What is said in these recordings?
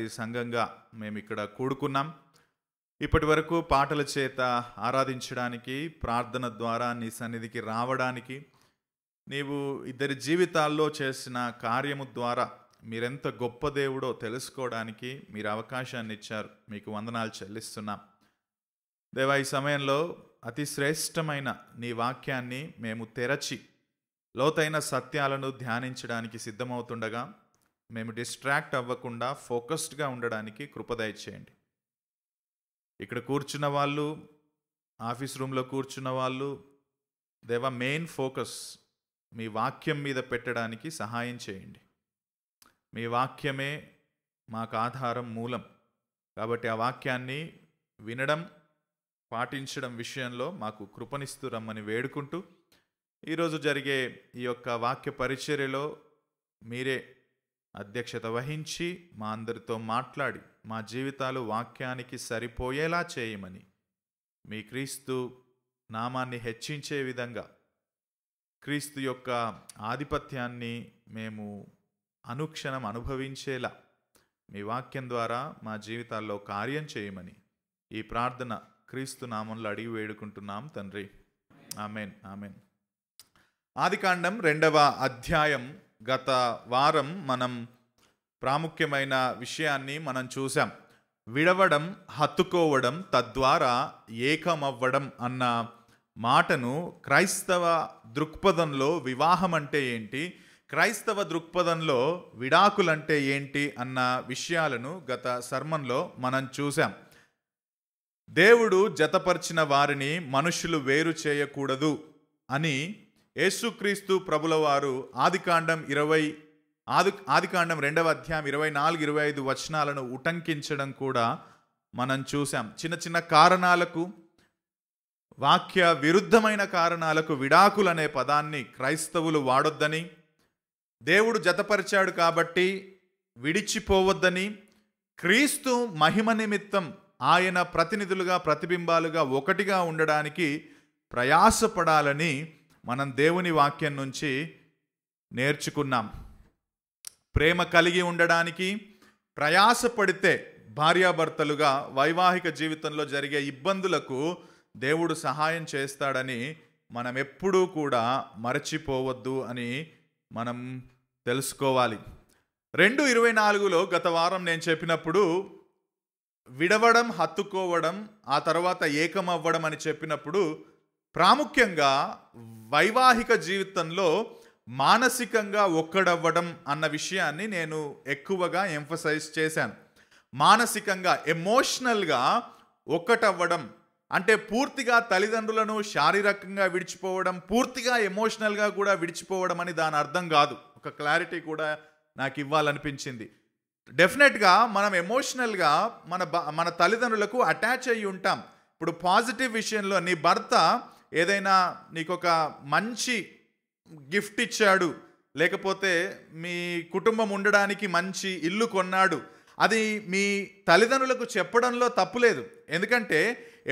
ఈ సంఘంగా మేము ఇక్కడ కూడుకున్నాం. ఇప్పటి వరకు పాటల చేత ఆరాధించడానికి, ప్రార్థన ద్వారా నీ సన్నిధికి రావడానికి, నీవు ఇద్దరి జీవితాల్లో చేసిన కార్యము ద్వారా మీరెంత గొప్ప దేవుడో తెలుసుకోవడానికి మీరు అవకాశాన్ని ఇచ్చారు. మీకు వందనాలు చెల్లిస్తున్నాం దేవా. ఈ సమయంలో అతి శ్రేష్టమైన నీ వాక్యాన్ని మేము తెరచి లోతైన సత్యాలను ధ్యానించడానికి సిద్ధమవుతుండగా మేము డిస్ట్రాక్ట్ అవ్వకుండా ఫోకస్డ్గా ఉండడానికి కృప దయచేయండి. ఇక్కడ కూర్చున్న వాళ్ళు, ఆఫీస్ రూమ్లో కూర్చున్న వాళ్ళు, దేవా మెయిన్ ఫోకస్ మీ వాక్యం మీద పెట్టడానికి సహాయం చేయండి. మీ వాక్యమే మాకు ఆధారం, మూలం. కాబట్టి ఆ వాక్యాన్ని వినడం, పాటించడం విషయంలో మాకు కృపనిస్తూ రమ్మని వేడుకుంటూ, ఈరోజు జరిగే ఈ యొక్క వాక్య పరిచర్యలో మీరే అధ్యక్షత వహించి మా అందరితో మాట్లాడి మా జీవితాలు వాక్యానికి సరిపోయేలా చేయమని, మీ క్రీస్తు నామాన్ని హెచ్చించే విధంగా, క్రీస్తు యొక్క ఆధిపత్యాన్ని మేము అనుక్షణం అనుభవించేలా మీ వాక్యం ద్వారా మా జీవితాల్లో కార్యం చేయమని ఈ ప్రార్థన క్రీస్తు నామంలో అడిగి వేడుకుంటున్నాం తండ్రి. Amen, amen. ఆదికాండం 2వ అధ్యాయం. గత వారం మనం ప్రాముఖ్యమైన విషయాన్ని మనం చూసాం. విడవడం, హత్తుకోవడం, తద్వారా ఏకమవ్వడం అన్న మాటను క్రైస్తవ దృక్పథంలో వివాహం అంటే ఏంటి, క్రైస్తవ దృక్పథంలో విడాకులంటే ఏంటి అన్న విషయాలను గత సర్మన్లో మనం చూసాం. దేవుడు జతపరిచిన వారిని మనుషులు వేరు చేయకూడదు అని యేసుక్రీస్తు ప్రభుల వారు ఆదికాండం 2వ అధ్యాయం 24-25 వచనాలను ఉటంకించడం కూడా మనం చూసాం. చిన్న చిన్న కారణాలకు, వాక్య విరుద్ధమైన కారణాలకు విడాకులు అనే పదాన్ని క్రైస్తవులు వాడొద్దని, దేవుడు జతపరిచాడు కాబట్టి విడిచిపోవద్దని, క్రీస్తు మహిమ నిమిత్తం ఆయన ప్రతినిధులుగా, ప్రతిబింబాలుగా ఒకటిగా ఉండడానికి ప్రయాసపడాలని మనం దేవుని వాక్యం నుంచి నేర్చుకున్నాం. ప్రేమ కలిగి ఉండడానికి ప్రయాసపడితే భార్యాభర్తలుగా వైవాహిక జీవితంలో జరిగే ఇబ్బందులకు దేవుడు సహాయం చేస్తాడని మనం ఎప్పుడూ కూడా మరచిపోవద్దు అని మనం తెలుసుకోవాలి. 2:24లో గత వారం నేను చెప్పినప్పుడు విడవడం, హత్తుకోవడం, ఆ తర్వాత ఏకమవ్వడం అని చెప్పినప్పుడు ప్రాముఖ్యంగా వైవాహిక జీవితంలో మానసికంగా ఒక్కడవ్వడం అన్న విషయాన్ని నేను ఎక్కువగా ఎంఫసైజ్ చేశాను. మానసికంగా, ఎమోషనల్గా ఒక్కటవ్వడం అంటే పూర్తిగా తల్లిదండ్రులను శారీరకంగా విడిచిపోవడం, పూర్తిగా ఎమోషనల్గా కూడా విడిచిపోవడం అని దాని అర్థం కాదు. ఒక క్లారిటీ కూడా నాకు ఇవ్వాలనిపించింది. డెఫినెట్గా మనం ఎమోషనల్గా మన తల్లిదండ్రులకు అటాచ్ అయ్యి ఉంటాం. ఇప్పుడు పాజిటివ్ విషయంలో నీ భర్త ఏదైనా నీకు ఒక మంచి గిఫ్ట్ ఇచ్చాడు, లేకపోతే మీ కుటుంబం ఉండడానికి మంచి ఇల్లు కొన్నాడు, అది మీ తల్లిదండ్రులకు చెప్పడంలో తప్పులేదు. ఎందుకంటే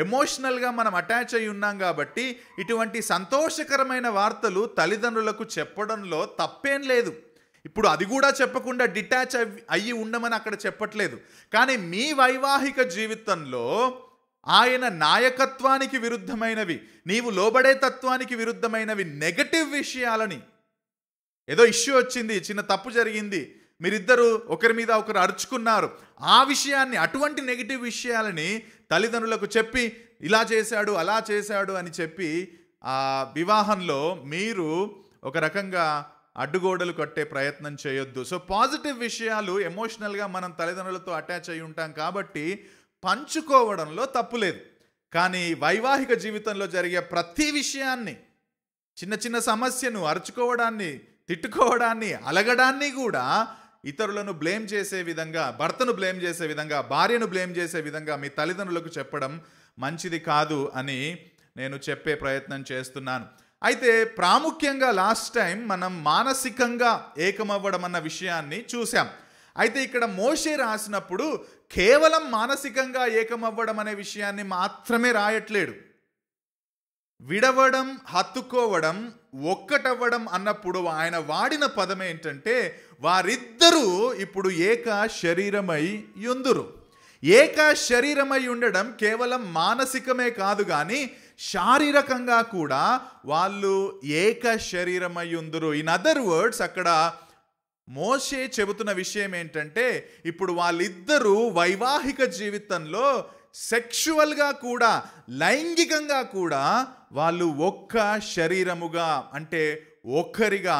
ఎమోషనల్గా మనం అటాచ్ అయి ఉన్నాం కాబట్టి ఇటువంటి సంతోషకరమైన వార్తలు తల్లిదండ్రులకు చెప్పడంలో తప్పేం లేదు. ఇప్పుడు అది కూడా చెప్పకుండా డిటాచ్ అయ్యి ఉండమని అక్కడ చెప్పట్లేదు. కానీ మీ వైవాహిక జీవితంలో ఆయన నాయకత్వానికి విరుద్ధమైనవి, నీవు లోబడే తత్వానికి విరుద్ధమైనవి నెగటివ్ విషయాలని, ఏదో ఇష్యూ వచ్చింది, చిన్న తప్పు జరిగింది, మీరిద్దరూ ఒకరి మీద ఒకరు అరుచుకున్నారు, ఆ విషయాన్ని, అటువంటి నెగిటివ్ విషయాలని తల్లిదండ్రులకు చెప్పి ఇలా చేశాడు, అలా చేశాడు అని చెప్పి ఆ వివాహంలో మీరు ఒక రకంగా అడ్డుగోడలు కట్టే ప్రయత్నం చేయొద్దు. సో పాజిటివ్ విషయాలు, ఎమోషనల్గా మనం తల్లిదండ్రులతో అటాచ్ అయి ఉంటాం కాబట్టి పంచుకోవడంలో తప్పులేదు. కానీ వైవాహిక జీవితంలో జరిగే ప్రతి విషయాన్ని, చిన్న చిన్న సమస్యను, అరుచుకోవడాన్ని, తిట్టుకోవడాన్ని, అలగడాన్ని కూడా ఇతరులను బ్లేమ్ చేసే విధంగా, భర్తను బ్లేమ్ చేసే విధంగా, భార్యను బ్లేమ్ చేసే విధంగా మీ తల్లిదండ్రులకు చెప్పడం మంచిది కాదు అని నేను చెప్పే ప్రయత్నం చేస్తున్నాను. అయితే ప్రాముఖ్యంగా లాస్ట్ టైం మనం మానసికంగా ఏకమవ్వడం అన్న విషయాన్ని చూసాం. అయితే ఇక్కడ మోషే రాసినప్పుడు కేవలం మానసికంగా ఏకమవ్వడం అనే విషయాన్ని మాత్రమే రాయట్లేడు. విడవడం, హత్తుకోవడం, ఒక్కటవ్వడం అన్నప్పుడు ఆయన వాడిన పదం ఏంటంటే వారిద్దరూ ఇప్పుడు ఏక శరీరమై యుందురు. ఏక శరీరమై ఉండడం కేవలం మానసికమే కాదు కానీ శారీరకంగా కూడా వాళ్ళు ఏక శరీరమై ఉందురు. ఇన్ అదర్ వర్డ్స్, అక్కడ మోషే చెబుతున్న విషయం ఏంటంటే, ఇప్పుడు వాళ్ళిద్దరూ వైవాహిక జీవితంలో సెక్షువల్గా కూడా, లైంగికంగా కూడా వాళ్ళు ఒక్క శరీరముగా, అంటే ఒక్కరిగా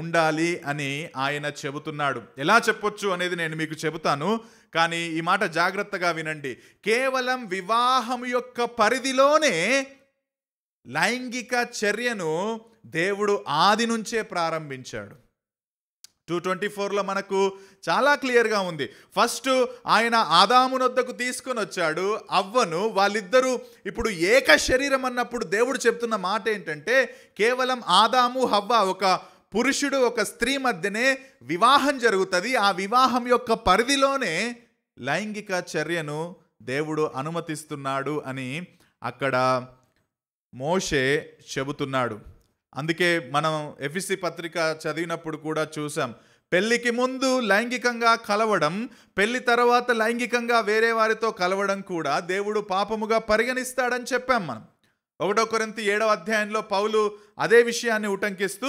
ఉండాలి అని ఆయన చెబుతున్నాడు. ఎలా చెప్పొచ్చు అనేది నేను మీకు చెబుతాను, కానీ ఈ మాట జాగ్రత్తగా వినండి. కేవలం వివాహం యొక్క పరిధిలోనే లైంగిక చర్యను దేవుడు ఆది నుంచే ప్రారంభించాడు. 2:24లో మనకు చాలా క్లియర్గా ఉంది. ఫస్ట్ ఆయన ఆదామునొద్దకు తీసుకొని వచ్చాడు అవ్వను. వాళ్ళిద్దరూ ఇప్పుడు ఏక శరీరం అన్నప్పుడు దేవుడు చెప్తున్న మాట ఏంటంటే, కేవలం ఆదాము హవ్వ, ఒక పురుషుడు ఒక స్త్రీ మధ్యనే వివాహం జరుగుతుంది. ఆ వివాహం యొక్క పరిధిలోనే లైంగిక చర్యను దేవుడు అనుమతిస్తున్నాడు అని అక్కడ మోషే చెబుతున్నాడు. అందుకే మనం ఎఫెసీ పత్రిక చదివినప్పుడు కూడా చూసాం, పెళ్లికి ముందు లైంగికంగా కలవడం, పెళ్లి తర్వాత లైంగికంగా వేరే వారితో కలవడం కూడా దేవుడు పాపముగా పరిగణిస్తాడని చెప్పాం మనం. 1 కొరింథీ 7వ అధ్యాయంలో పౌలు అదే విషయాన్ని ఉటంకిస్తూ,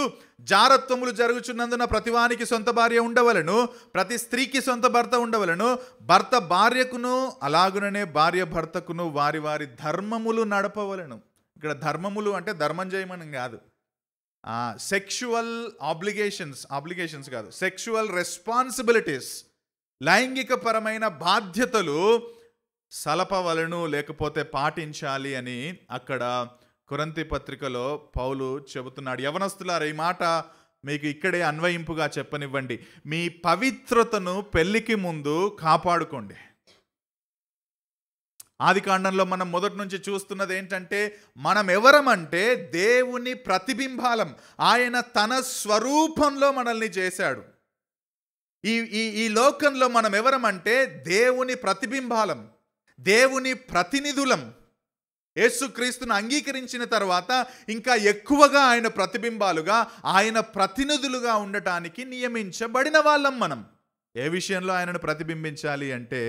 జారత్వములు జరుగుచున్నందున ప్రతివానికి సొంత భార్య ఉండవలను, ప్రతి స్త్రీకి సొంత భర్త ఉండవలను, భర్త భార్యకును అలాగుననే భార్య భర్తకును వారి వారి ధర్మములు నడపవలను. ఇక్కడ ధర్మములు అంటే ధర్మం చేయమని కాదు, సెక్షువల్ ఆబ్లిగేషన్స్ కాదు, సెక్షువల్ రెస్పాన్సిబిలిటీస్, లైంగిక పరమైన బాధ్యతలు సలపవలను, లేకపోతే పాటించాలి అని అక్కడ కొరింథీ పత్రికలో పౌలు చెబుతున్నాడు. యవనస్తులారా, ఈ మాట మీకు ఇక్కడే అన్వయింపుగా చెప్పనివ్వండి. మీ పవిత్రతను పెళ్లికి ముందు కాపాడుకోండి. ఆదికాండంలో మనం మొదటి నుంచి చూస్తున్నది ఏంటంటే, మనం ఎవరమంటే దేవుని ప్రతిబింబాలం. ఆయన తన స్వరూపంలో మనల్ని చేశాడు. ఈ లోకంలో మనం ఎవరమంటే దేవుని ప్రతిబింబాలం, దేవుని ప్రతినిధులం. యేసుక్రీస్తును అంగీకరించిన తర్వాత ఇంకా ఎక్కువగా ఆయన ప్రతిబింబాలుగా, ఆయన ప్రతినిధులుగా ఉండటానికి నియమించబడిన వాళ్ళం మనం. ఏ విషయంలో ఆయనను ప్రతిబింబించాలి అంటే,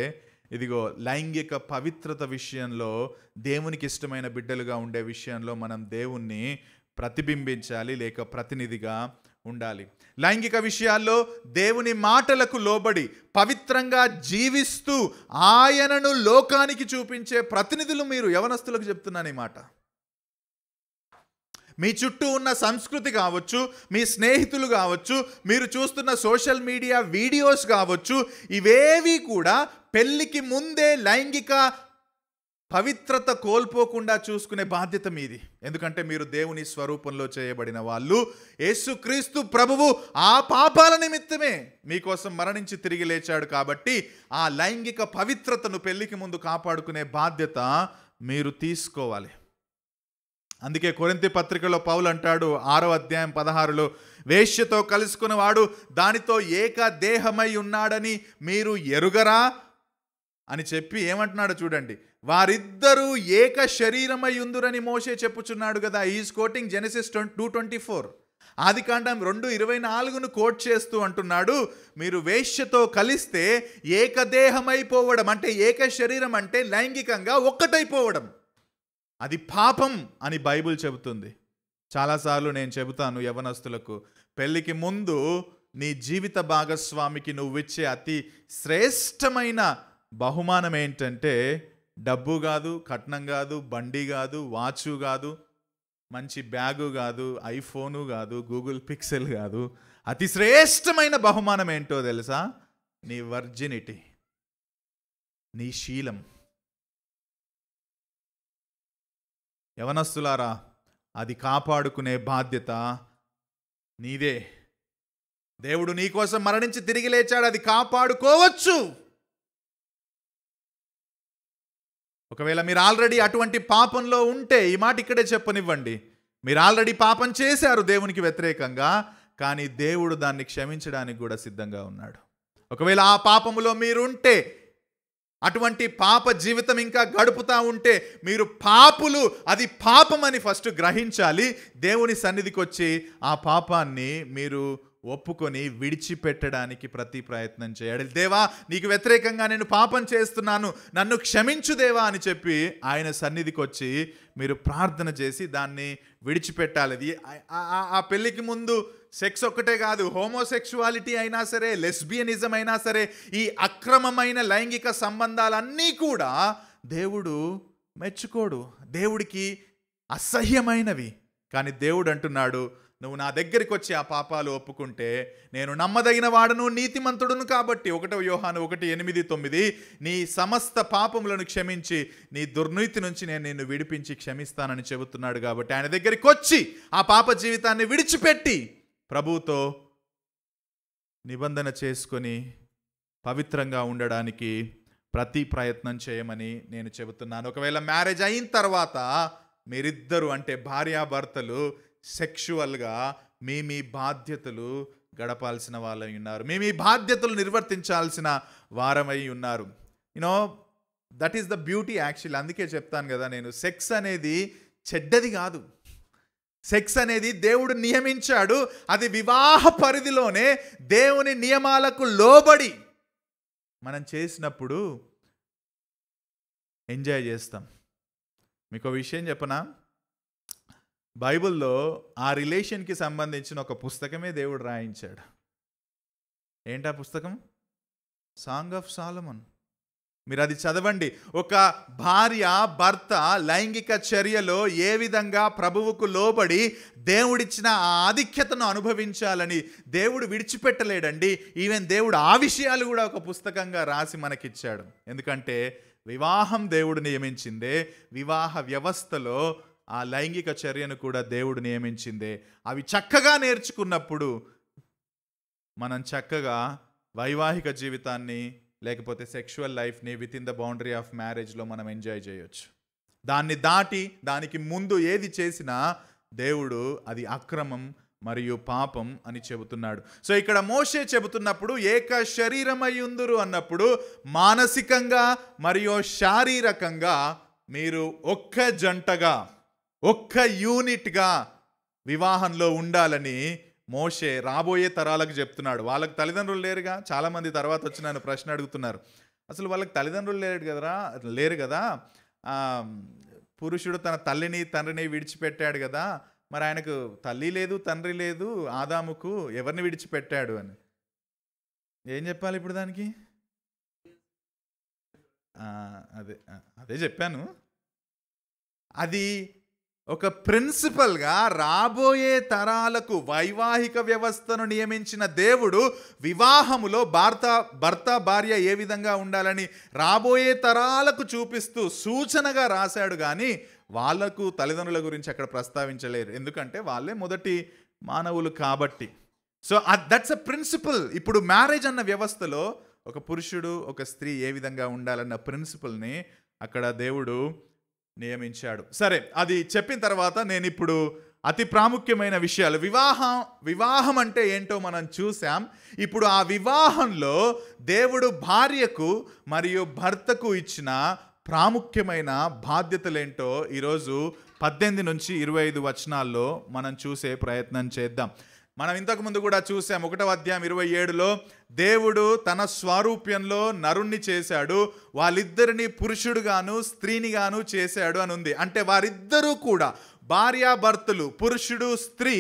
ఇదిగో లైంగిక పవిత్రత విషయంలో, దేవునికి ఇష్టమైన బిడ్డలుగా ఉండే విషయంలో మనం దేవుణ్ణి ప్రతిబింబించాలి, లేక ప్రతినిధిగా ఉండాలి. లైంగిక విషయాల్లో దేవుని మాటలకు లోబడి పవిత్రంగా జీవిస్తూ ఆయనను లోకానికి చూపించే ప్రతినిధులు మీరు. యవనస్తులకు చెప్తున్నాను ఈ మాట. మీ చుట్టూ ఉన్న సంస్కృతి కావచ్చు, మీ స్నేహితులు కావచ్చు, మీరు చూస్తున్న సోషల్ మీడియా వీడియోస్ కావచ్చు, ఇవేవి కూడా పెళ్ళికి ముందే లైంగిక పవిత్రత కోల్పోకుండా చూసుకునే బాధ్యత మీది. ఎందుకంటే మీరు దేవుని స్వరూపంలో చేయబడిన వాళ్ళు. యేసుక్రీస్తు ప్రభువు ఆ పాపాల నిమిత్తమే మీకోసం మరణించి తిరిగి లేచాడు. కాబట్టి ఆ లైంగిక పవిత్రతను పెళ్లికి ముందు కాపాడుకునే బాధ్యత మీరు తీసుకోవాలి. అందుకే కొరింథీ పత్రికలో పౌలు అంటాడు 6వ అధ్యాయం 16లో, వేశ్యతో కలుసుకున్నవాడు దానితో ఏక దేహమై ఉన్నాడని మీరు ఎరుగరా అని చెప్పి ఏమంటున్నాడు చూడండి. వారిద్దరూ ఏక శరీరమై ఉందురని మోషే చెప్పుచున్నాడు కదా. Is coating Genesis 2:24. Adikandam 2:24ను coat చేస్తూ అంటున్నాడు, మీరు వేశ్యతో కలిస్తే ఏకదేహమైపోవడం, అంటే ఏక శరీరం అంటే లైంగికంగా ఒక్కటైపోవడం, అది పాపం అని బైబిల్ చెబుతుంది. చాలాసార్లు నేను చెబుతాను యవనస్తులకు, పెళ్ళికి ముందు నీ జీవిత భాగస్వామికి నువ్విచ్చే అతి శ్రేష్టమైన బహుమానం ఏంటంటే, డబ్బు కాదు, కట్నం కాదు, బండి కాదు, వాచు కాదు, మంచి బ్యాగు కాదు, ఐఫోను కాదు, గూగుల్ పిక్సెల్ కాదు. అతి శ్రేష్టమైన బహుమానం ఏంటో తెలుసా? నీ వర్జినిటీ, నీ శీలం. యవనస్తులారా, అది కాపాడుకునే బాధ్యత నీదే. దేవుడు నీ కోసం మరణించి తిరిగి లేచాడు, అది కాపాడుకోవచ్చు. ఒకవేళ మీరు ఆల్రెడీ అటువంటి పాపంలో ఉంటే ఈ మాట ఇక్కడే చెప్పనివ్వండి. మీరు ఆల్రెడీ పాపం చేశారు దేవునికి వ్యతిరేకంగా, కానీ దేవుడు దాన్ని క్షమించడానికి కూడా సిద్ధంగా ఉన్నాడు. ఒకవేళ ఆ పాపములో మీరుంటే, అటువంటి పాప జీవితం ఇంకా గడుపుతూ ఉంటే, మీరు పాపులు, అది పాపమని ఫస్ట్ గ్రహించాలి. దేవుని సన్నిధికి వచ్చి ఆ పాపాన్ని మీరు ఒప్పుకొని విడిచిపెట్టడానికి ప్రతి ప్రయత్నం చేయాలి. దేవా, నీకు వ్యతిరేకంగా నేను పాపం చేస్తున్నాను, నన్ను క్షమించు దేవా అని చెప్పి ఆయన సన్నిధికి వచ్చి మీరు ప్రార్థన చేసి దాన్ని విడిచిపెట్టాలి. ఆ పెళ్ళికి ముందు సెక్స్ ఒక్కటే కాదు, హోమోసెక్షువాలిటీ అయినా సరే, లెస్బియనిజం అయినా సరే, ఈ అక్రమమైన లైంగిక సంబంధాలన్నీ కూడా దేవుడు మెచ్చుకోడు, దేవుడికి అసహ్యమైనవి. కానీ దేవుడు అంటున్నాడు, నువ్వు నా దగ్గరికి వచ్చి ఆ పాపాలు ఒప్పుకుంటే నేను నమ్మదగిన వాడును, నీతిమంతుడును కాబట్టి 1 యోహాను 1:8-9 నీ సమస్త పాపములను క్షమించి నీ దుర్నీతి నుంచి నేను నిన్ను విడిపించి క్షమిస్తానని చెబుతున్నాడు. కాబట్టి ఆయన దగ్గరికి వచ్చి ఆ పాప జీవితాన్ని విడిచిపెట్టి ప్రభువుతో నిబంధన చేసుకొని పవిత్రంగా ఉండడానికి ప్రతి ప్రయత్నం చేయమని నేను చెబుతున్నాను. ఒకవేళ మ్యారేజ్ అయిన తర్వాత మీరిద్దరు అంటే భార్యాభర్తలు సెక్షువల్గా మీ బాధ్యతలు గడపాల్సిన వాళ్ళై ఉన్నారు, మీ బాధ్యతలు నిర్వర్తించాల్సిన వారమై ఉన్నారు. You know that is the beauty actually. అందుకే చెప్తాను కదా నేను, సెక్స్ అనేది చెడ్డది కాదు. సెక్స్ అనేది దేవుడు నియమించాడు, అది వివాహ పరిధిలోనే దేవుని నియమాలకు లోబడి మనం చేసినప్పుడు ఎంజాయ్ చేస్తాం. మీకు విషయం చెప్పనా, బైబిల్లో ఆ రిలేషన్కి సంబంధించిన ఒక పుస్తకమే దేవుడు రాయించాడు. ఏంటా పుస్తకం? Song of Solomon. మీరు అది చదవండి. ఒక భార్య భర్త లైంగిక చర్యలో ఏ విధంగా ప్రభువుకు లోబడి దేవుడిచ్చిన ఆ ఆధిక్యతను అనుభవించాలని దేవుడు విడిచిపెట్టలేడండి. ఈవెన్ దేవుడు ఆ విషయాలు కూడా ఒక పుస్తకంగా రాసి మనకిచ్చాడు. ఎందుకంటే వివాహం దేవుడు నియమించిందే, వివాహ వ్యవస్థలో ఆ లైంగిక చర్యను కూడా దేవుడు నియమించిందే. అవి చక్కగా నేర్చుకున్నప్పుడు మనం చక్కగా వైవాహిక జీవితాన్ని లేకపోతే సెక్షువల్ లైఫ్ని with in the boundary of మ్యారేజ్లో మనం ఎంజాయ్ చేయొచ్చు. దాన్ని దాటి దానికి ముందు ఏది చేసినా దేవుడు అది అక్రమం మరియు పాపం అని చెబుతున్నాడు. సో ఇక్కడ మోషే చెబుతున్నప్పుడు ఏక శరీరమయ్యుందురు అన్నప్పుడు మానసికంగా మరియు శారీరకంగా మీరు ఒక్క జంటగా ఒక్క యూనిట్గా వివాహంలో ఉండాలని మోషే రాబోయే తరాలకు చెప్తున్నాడు. వాళ్ళకి తల్లిదండ్రులు లేరుగా. చాలామంది తర్వాత వచ్చి నన్ను ప్రశ్న అడుగుతున్నారు, అసలు వాళ్ళకి తల్లిదండ్రులు లేరు కదా, పురుషుడు తన తల్లిని తండ్రిని విడిచిపెట్టాడు కదా, మరి ఆయనకు తల్లి లేదు తండ్రి లేదు, ఆదాముకు ఎవరిని విడిచిపెట్టాడు అని ఏం చెప్పాలి ఇప్పుడు దానికి? అదే చెప్పాను. అది ఒక ప్రిన్సిపల్గా రాబోయే తరాలకు వైవాహిక వ్యవస్థను నియమించిన దేవుడు వివాహములో భర్త భార్య ఏ విధంగా ఉండాలని రాబోయే తరాలకు చూపిస్తూ సూచనగా రాశాడు. కానీ వాళ్లకు తల్లిదండ్రుల గురించి అక్కడ ప్రస్తావించలేరు, ఎందుకంటే వాళ్ళే మొదటి మానవులు కాబట్టి. So that's a principle. ఇప్పుడు మ్యారేజ్ అన్న వ్యవస్థలో ఒక పురుషుడు ఒక స్త్రీ ఏ విధంగా ఉండాలన్న ప్రిన్సిపల్ని అక్కడ దేవుడు నియమించాడు. సరే, అది చెప్పిన తర్వాత నేను ఇప్పుడు అతి ప్రాముఖ్యమైన విషయాలు, వివాహం అంటే ఏంటో మనం చూసాం. ఇప్పుడు ఆ వివాహంలో దేవుడు భార్యకు మరియు భర్తకు ఇచ్చిన ప్రాముఖ్యమైన బాధ్యతలేంటో ఈరోజు 18-25 వచనాల్లో మనం చూసే ప్రయత్నం చేద్దాం. మనం ఇంతకుముందు కూడా చూసాం 1వ అధ్యాయం 27లో దేవుడు తన స్వరూప్యంలో నరుణ్ణి చేశాడు, వాళ్ళిద్దరిని పురుషుడుగాను స్త్రీనిగాను చేశాడు అని ఉంది. అంటే వారిద్దరూ కూడా భార్యాభర్తలు, పురుషుడు స్త్రీ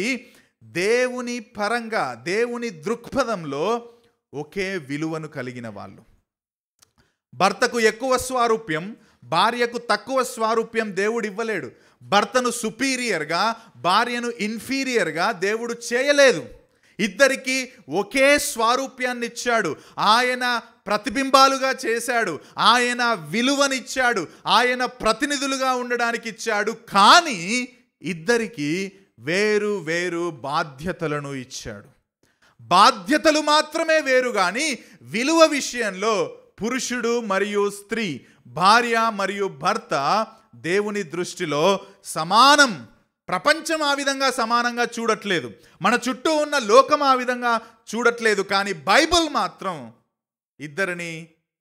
దేవుని పరంగా దేవుని దృక్పథంలో ఒకే విలువను కలిగిన వాళ్ళు. భర్తకు ఎక్కువ స్వారూప్యం, భార్యకు తక్కువ స్వారూప్యం దేవుడు ఇవ్వలేడు. భర్తను సుపీరియర్గా భార్యను ఇన్ఫీరియర్గా దేవుడు చేయలేదు. ఇద్దరికి ఒకే స్వారూప్యాన్ని ఇచ్చాడు. ఆయన ప్రతిబింబాలుగా చేశాడు, ఆయన విలువనిచ్చాడు, ఆయన ప్రతినిధులుగా ఉండడానికి ఇచ్చాడు. కానీ ఇద్దరికి వేరు వేరు బాధ్యతలను ఇచ్చాడు. బాధ్యతలు మాత్రమే వేరు, కానీ విలువ విషయంలో పురుషుడు మరియు స్త్రీ, భార్య మరియు భర్త దేవుని దృష్టిలో సమానం. ప్రపంచం ఆ విధంగా సమానంగా చూడట్లేదు, మన చుట్టూ ఉన్న లోకం ఆ విధంగా చూడట్లేదు, కానీ బైబిల్ మాత్రం ఇద్దరిని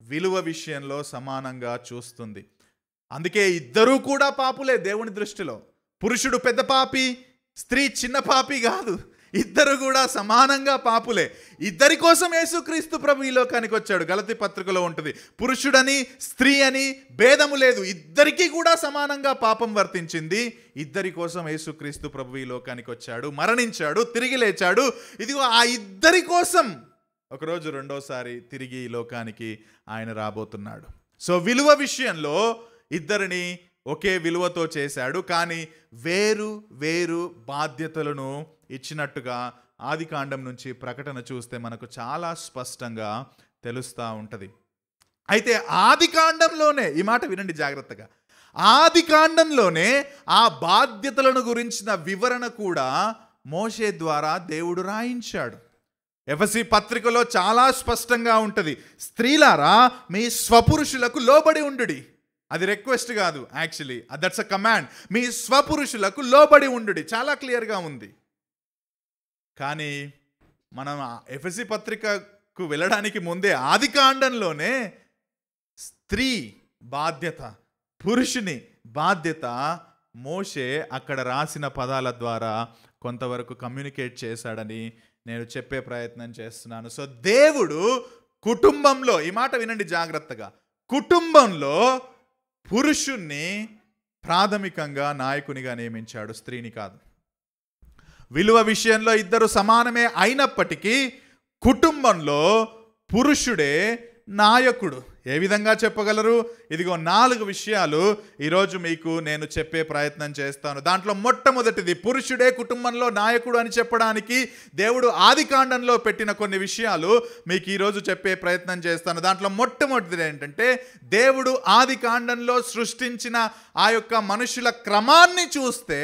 విలువ విషయంలో సమానంగా చూస్తుంది. అందుకే ఇద్దరూ కూడా పాపులే దేవుని దృష్టిలో. పురుషుడు పెద్ద పాపి, స్త్రీ చిన్న పాపి కాదు. ఇద్దరు కూడా సమానంగా పాపులే. ఇద్దరి కోసం యేసుక్రీస్తు ప్రభు ఈ లోకానికి వచ్చాడు. గలతీ పత్రికలో ఉంటుంది, పురుషుడని స్త్రీ అని భేదము లేదు, ఇద్దరికీ కూడా సమానంగా పాపం వర్తించింది. ఇద్దరి కోసం యేసుక్రీస్తు ప్రభు ఈ లోకానికి వచ్చాడు, మరణించాడు, తిరిగి లేచాడు. ఇదిగో ఆ ఇద్దరి కోసం ఒకరోజు రెండోసారి తిరిగి ఈ లోకానికి ఆయన రాబోతున్నాడు. సో విలువ విషయంలో ఇద్దరిని ఒకే విలువతో చేశాడు, కానీ వేరు వేరు బాధ్యతలను ఇచ్చినట్టుగా ఆదికాండం నుంచి ప్రకటన చూస్తే మనకు చాలా స్పష్టంగా తెలుస్తూ ఉంటుంది. అయితే ఆదికాండంలోనే, ఈ మాట వినండి జాగ్రత్తగా, ఆదికాండంలోనే ఆ బాధ్యతలను గురించిన వివరణ కూడా మోషే ద్వారా దేవుడు రాయించాడు. ఎఫెసీ పత్రికలో చాలా స్పష్టంగా ఉంటుంది, స్త్రీలారా మీ స్వపురుషులకు లోబడి ఉండుడి. అది రిక్వెస్ట్ కాదు, యాక్చువల్లీ దట్స్ అ కమాండ్. మీ స్వపురుషులకు లోబడి ఉండుడి, చాలా క్లియర్గా ఉంది. కానీ మనం ఎఫెసీ పత్రికకు వెళ్ళడానికి ముందే ఆదికాండంలోనే స్త్రీ బాధ్యత, పురుషుని బాధ్యత మోషే అక్కడ రాసిన పదాల ద్వారా కొంతవరకు కమ్యూనికేట్ చేశాడని నేను చెప్పే ప్రయత్నం చేస్తున్నాను. సో దేవుడు కుటుంబంలో, ఈ మాట వినండి జాగ్రత్తగా, కుటుంబంలో పురుషుణ్ణి ప్రాథమికంగా నాయకునిగా నియమించాడు, స్త్రీని కాదు. విలువ విషయంలో ఇద్దరు సమానమే అయినప్పటికీ కుటుంబంలో పురుషుడే నాయకుడు. ఏ విధంగా చెప్పగలరు? ఇదిగో 4 విషయాలు ఈరోజు మీకు నేను చెప్పే ప్రయత్నం చేస్తాను. దాంట్లో మొట్టమొదటిది, పురుషుడే కుటుంబంలో నాయకుడు అని చెప్పడానికి దేవుడు ఆదికాండంలో పెట్టిన కొన్ని విషయాలు మీకు ఈరోజు చెప్పే ప్రయత్నం చేస్తాను. దాంట్లో మొట్టమొదటిది ఏంటంటే, దేవుడు ఆదికాండంలో సృష్టించిన ఆ యొక్క మనుషుల క్రమాన్ని చూస్తే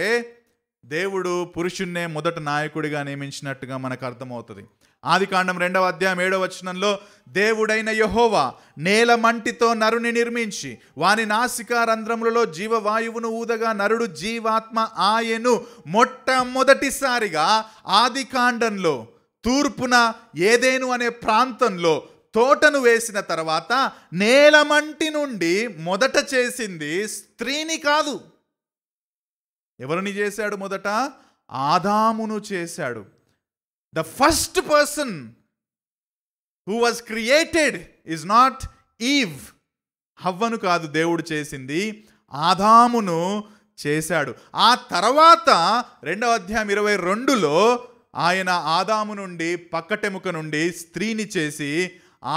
దేవుడు పురుషున్నే మొదట నాయకుడిగా నియమించినట్టుగా మనకు అర్థమవుతుంది. ఆదికాండం 2వ అధ్యాయం 7వ వచనంలో, దేవుడైన యెహోవా నేల మంటితో నరుని నిర్మించి వాని నాసికా రంధ్రములలో జీవవాయువును ఊదగా నరుడు జీవాత్మ ఆయెను. మొట్టమొదటిసారిగా ఆదికాండంలో తూర్పున ఏదెను అనే ప్రాంతంలో తోటను వేసిన తర్వాత నేలమంటి నుండి మొదట చేసింది స్త్రీని కాదు. ఎవరిని చేశాడు? మొదట ఆదామును చేశాడు. The first person who was created is not Eve. హవ్వను కాదు దేవుడు చేసింది, ఆదామును చేశాడు. ఆ తర్వాత 2వ అధ్యాయం 22లో ఆయన ఆదాము నుండి పక్కటెముక నుండి స్త్రీని చేసి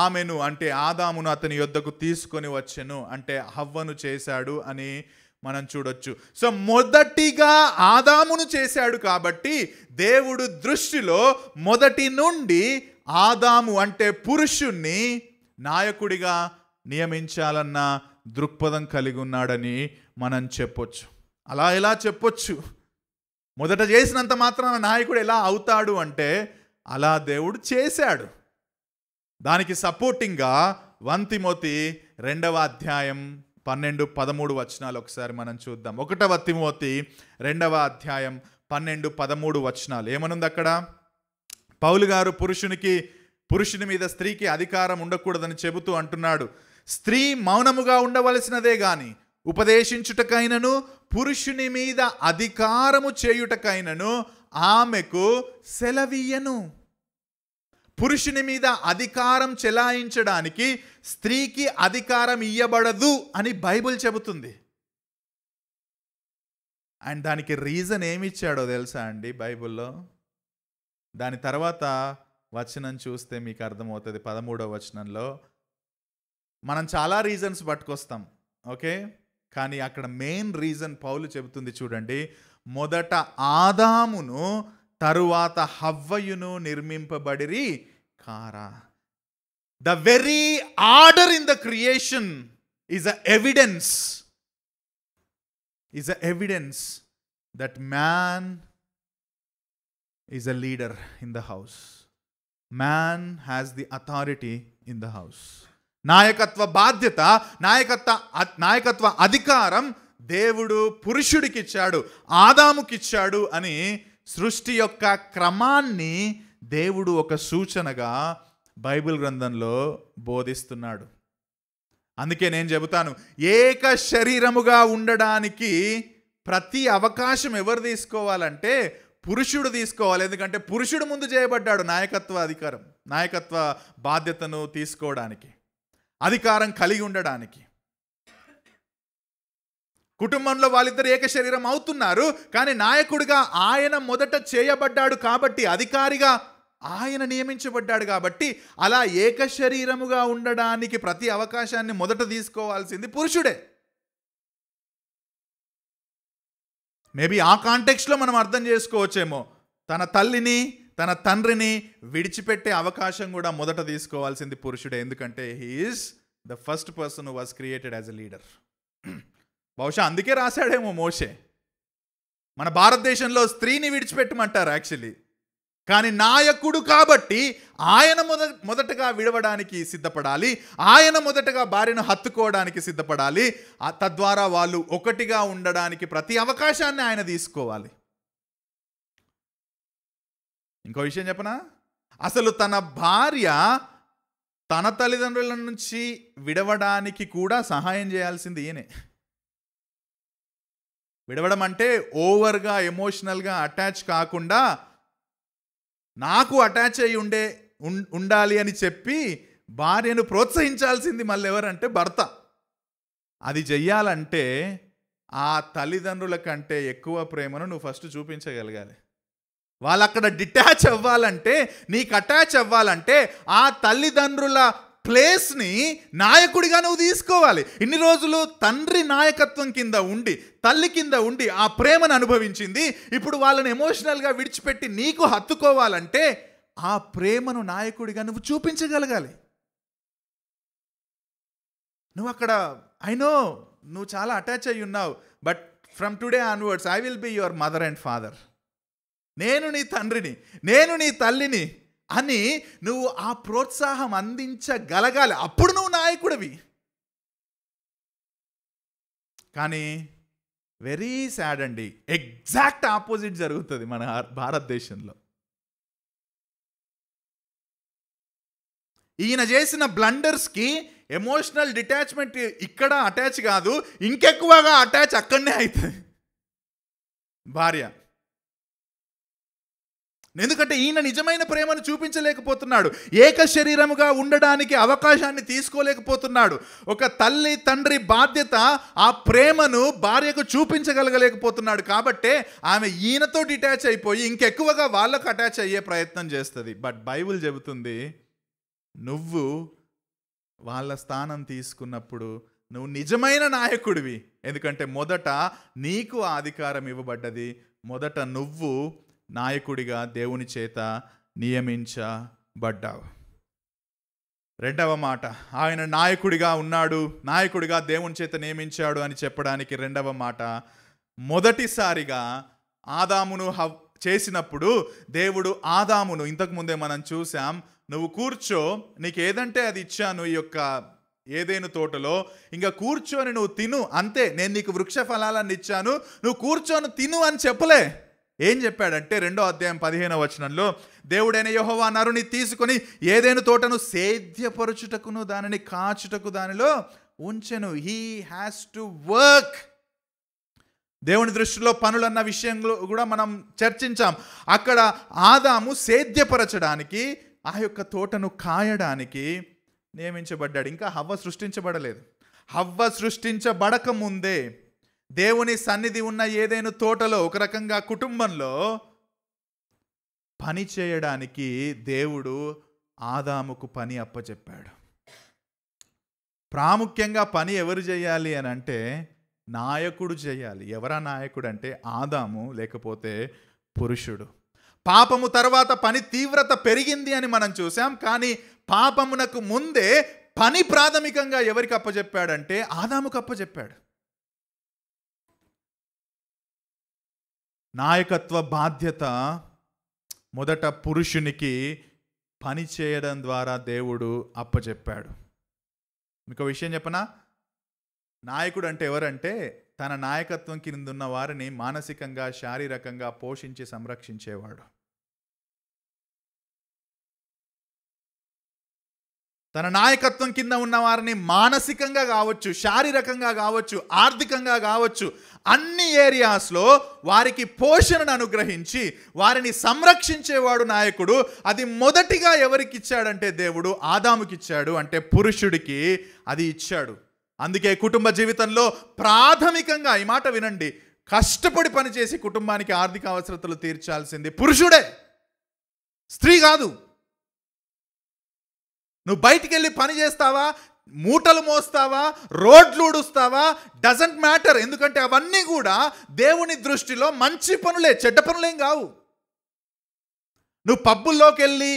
ఆమెను, అంటే ఆదామును అతని యొద్దకు తీసుకొని వచ్చెను, అంటే హవ్వను చేశాడు అని మనం చూడొచ్చు. సో మొదటిగా ఆదామును చేశాడు కాబట్టి దేవుడు దృష్టిలో మొదటి నుండి ఆదాము అంటే పురుషుణ్ణి నాయకుడిగా నియమించాలన్న దృక్పథం కలిగి ఉన్నాడని మనం చెప్పొచ్చు. అలా ఎలా చెప్పొచ్చు? మొదట చేసినంత మాత్రాన నాయకుడు ఎలా అవుతాడు అంటే, అలా దేవుడు చేశాడు. దానికి సపోర్టింగ్గా 1 తిమోతి 2వ అధ్యాయం 12-13 వచనాలు ఒకసారి మనం చూద్దాం. 1వ తిమోతి 2వ అధ్యాయం 12-13 వచనాలు ఏమనుంది అక్కడ? పౌలు గారు పురుషుని మీద స్త్రీకి అధికారం ఉండకూడదని చెబుతూ అంటున్నాడు, స్త్రీ మౌనముగా ఉండవలసినదే గాని ఉపదేశించుటకైనను పురుషుని మీద అధికారము చేయుటకైనను ఆమెకు సెలవీయను. పురుషుని మీద అధికారం చెలాయించడానికి స్త్రీకి అధికారం ఇయ్యబడదు అని బైబిల్ చెబుతుంది. అండ్ దానికి రీజన్ ఏమిచ్చాడో తెలుసా అండి బైబిల్లో? దాని తర్వాత వచనం చూస్తే మీకు అర్థమవుతుంది. 13వ వచనంలో మనం చాలా రీజన్స్ పట్టుకొస్తాం, ఓకే, కానీ అక్కడ మెయిన్ రీజన్ పౌలు చెబుతుంది చూడండి. మొదట ఆదామును తరువాత హవ్వయును నిర్మింపబడిరి కారా. The very order in the creation is a evidence that man is a leader in the house. Man has the authority in the house. నాయకత్వ బాధ్యత, నాయకత్వ అధికారం దేవుడు పురుషుడికిచ్చాడు, ఆదాముకిచ్చాడు అని సృష్టి యొక్క క్రమాన్ని దేవుడు ఒక సూచనగా బైబిల్ గ్రంథంలో బోధిస్తున్నాడు. అందుకే నేను చెబుతాను, ఏక శరీరముగా ఉండడానికి ప్రతి అవకాశం ఎవరు తీసుకోవాలంటే పురుషుడు తీసుకోవాలి. ఎందుకంటే పురుషుడు ముందు చేయబడ్డాడు నాయకత్వ బాధ్యతను తీసుకోవడానికి, అధికారం కలిగి ఉండడానికి. కుటుంబంలో వాళ్ళిద్దరు ఏక శరీరం అవుతున్నారు, కానీ నాయకుడిగా ఆయన మొదట చేయబడ్డాడు కాబట్టి, అధికారిగా ఆయన నియమించబడ్డాడు కాబట్టి, అలా ఏక శరీరముగా ఉండడానికి ప్రతి అవకాశాన్ని మొదట తీసుకోవాల్సింది పురుషుడే. మేబీ ఆ కాంటెక్స్ట్లో మనం అర్థం చేసుకోవచ్చేమో, తన తల్లిని తన తండ్రిని విడిచిపెట్టే అవకాశం కూడా మొదట తీసుకోవాల్సింది పురుషుడే. ఎందుకంటే he is the first person who was created as a leader. బహుశా అందుకే రాశాడేమో మోషే. మన భారతదేశంలో స్త్రీని విడిచిపెట్టమంటారు యాక్చువల్లీ, కానీ నాయకుడు కాబట్టి ఆయన మొదటగా విడవడానికి సిద్ధపడాలి, ఆయన మొదటగా భార్యను హత్తుకోవడానికి సిద్ధపడాలి. తద్వారా వాళ్ళు ఒకటిగా ఉండడానికి ప్రతి అవకాశాన్ని ఆయన తీసుకోవాలి. ఇంకో విషయం చెప్పనా, అసలు తన భార్య తన తల్లిదండ్రుల నుంచి విడవడానికి కూడా సహాయం చేయాల్సింది ఈయనే. విడవడం అంటే ఓవర్గా ఎమోషనల్గా అటాచ్ కాకుండా నాకు అటాచ్ అయి ఉండాలి అని చెప్పి భార్యను ప్రోత్సహించాల్సింది మళ్ళీ ఎవరంటే భర్త. అది చెయ్యాలంటే ఆ తల్లిదండ్రుల కంటే ఎక్కువ ప్రేమను నువ్వు ఫస్ట్ చూపించగలగాలి. వాళ్ళు అక్కడ డిటాచ్ అవ్వాలంటే, నీకు అటాచ్ అవ్వాలంటే ఆ తల్లిదండ్రుల ప్లేస్ని నాయకుడిగా నువ్వు తీసుకోవాలి. ఇన్ని రోజులు తండ్రి నాయకత్వం కింద ఉండి, తల్లి కింద ఉండి ఆ ప్రేమను అనుభవించింది. ఇప్పుడు వాళ్ళని ఎమోషనల్గా విడిచిపెట్టి నీకు హత్తుకోవాలంటే ఆ ప్రేమను నాయకుడిగా నువ్వు చూపించగలగాలి. నువ్వు అక్కడ ఐ నో నువ్వు చాలా అటాచ్ అయ్యి ఉన్నావు, but from today onwards I will be your mother and father. నేను నీ తండ్రిని, నేను నీ తల్లిని అని నువ్వు ఆ ప్రోత్సాహం అందించగలగాలి. అప్పుడు నువ్వు నాయకుడివి. కానీ వెరీ సాడ్ అండి, ఎగ్జాక్ట్ ఆపోజిట్ జరుగుతుంది మన భారతదేశంలో. ఈయన చేసిన బ్లండర్స్కి ఎమోషనల్ డిటాచ్మెంట్ ఇక్కడ అటాచ్ కాదు, ఇంకెక్కువగా అటాచ్ అక్కడనే అవుతుంది భార్య. ఎందుకంటే ఈయన నిజమైన ప్రేమను చూపించలేకపోతున్నాడు, ఏక శరీరముగా ఉండడానికి అవకాశాన్ని తీసుకోలేకపోతున్నాడు. ఒక తల్లి తండ్రి బాధ్యత, ఆ ప్రేమను భార్యకు చూపించగలగలేకపోతున్నాడు. కాబట్టే ఆమె ఈయనతో డిటాచ్ అయిపోయి ఇంకెక్కువగా వాళ్ళకు అటాచ్ అయ్యే ప్రయత్నం చేస్తుంది. బట్ బైబిల్ చెబుతుంది, నువ్వు వాళ్ళ స్థానం తీసుకున్నప్పుడు నువ్వు నిజమైన నాయకుడివి. ఎందుకంటే మొదట నీకు ఆ అధికారం ఇవ్వబడ్డది, మొదట నువ్వు నాయకుడిగా దేవుని చేత నియమించబడ్డావు. రెండవ మాట, ఆయన నాయకుడిగా ఉన్నాడు, నాయకుడిగా దేవుని చేత నియమించాడు అని చెప్పడానికి రెండవ మాట, మొదటిసారిగా ఆదామును చేసినప్పుడు దేవుడు ఆదామును, ఇంతకుముందే మనం చూసాం, నువ్వు కూర్చో, నీకు ఏదంటే అది ఇచ్చాను ఈ యొక్క ఏదైనా తోటలో, ఇంకా కూర్చొని నువ్వు తిను అంతే, నేను నీకు వృక్ష ఫలాలను ఇచ్చాను, నువ్వు కూర్చొని తిను అని చెప్పలే. ఏం చెప్పాడంటే 2వ అధ్యాయం 15వ వచనంలో, దేవుడైన యెహోవా నరుని తీసుకొని ఏదైనా తోటను సేద్యపరచుటకును దానిని కాచుటకు దానిలో ఉంచెను. He has to work. దేవుని దృష్టిలో పనులన్న విషయంలో కూడా మనం చర్చించాం. అక్కడ ఆదాము సేద్యపరచడానికి, ఆ యొక్క తోటను కాయడానికి నియమించబడ్డాడు. ఇంకా హవ్వ సృష్టించబడలేదు. హవ్వ సృష్టించబడక ముందే దేవుని సన్నిధి ఉన్న ఏదైనా తోటలో, ఒక రకంగా కుటుంబంలో పని చేయడానికి దేవుడు ఆదాముకు పని అప్పచెప్పాడు. ప్రాముఖ్యంగా పని ఎవరు చేయాలి అని అంటే నాయకుడు చేయాలి. ఎవరా నాయకుడు అంటే ఆదాము, లేకపోతే పురుషుడు. పాపము తర్వాత పని తీవ్రత పెరిగింది అని మనం చూసాం. కానీ పాపమునకు ముందే పని ప్రాథమికంగా ఎవరికి అప్పచెప్పాడంటే ఆదాముకు అప్పచెప్పాడు. నాయకత్వ బాధ్యత మొదట పురుషునికి పని చేయడం ద్వారా దేవుడు అప్పచెప్పాడు. మీకు విషయం చెప్పనా, నాయకుడు అంటే ఎవరంటే తన నాయకత్వం కింద ఉన్న వారిని మానసికంగా, శారీరకంగా పోషించి సంరక్షించేవాడు. తన నాయకత్వం కింద ఉన్న వారిని మానసికంగా కావచ్చు, శారీరకంగా కావచ్చు, ఆర్థికంగా కావచ్చు, అన్ని ఏరియాస్లో వారికి పోషణను అనుగ్రహించి వారిని సంరక్షించేవాడు నాయకుడు. అది మొదటిగా ఎవరికి ఇచ్చాడంటే దేవుడు ఆదాముకి ఇచ్చాడు, అంటే పురుషుడికి అది ఇచ్చాడు. అందుకే కుటుంబ జీవితంలో ప్రాథమికంగా, ఈ మాట వినండి, కష్టపడి పనిచేసి కుటుంబానికి ఆర్థిక అవసరతలు తీర్చాల్సింది పురుషుడే, స్త్రీ కాదు. నువ్వు బయటికి వెళ్ళి పని చేస్తావా, మూటలు మోస్తావా, రోడ్లు ఊడుస్తావా, డజంట్ మ్యాటర్. ఎందుకంటే అవన్నీ కూడా దేవుని దృష్టిలో మంచి పనులే, చెడ్డ పనులేం కావు. నువ్వు పబ్బుల్లోకి వెళ్ళి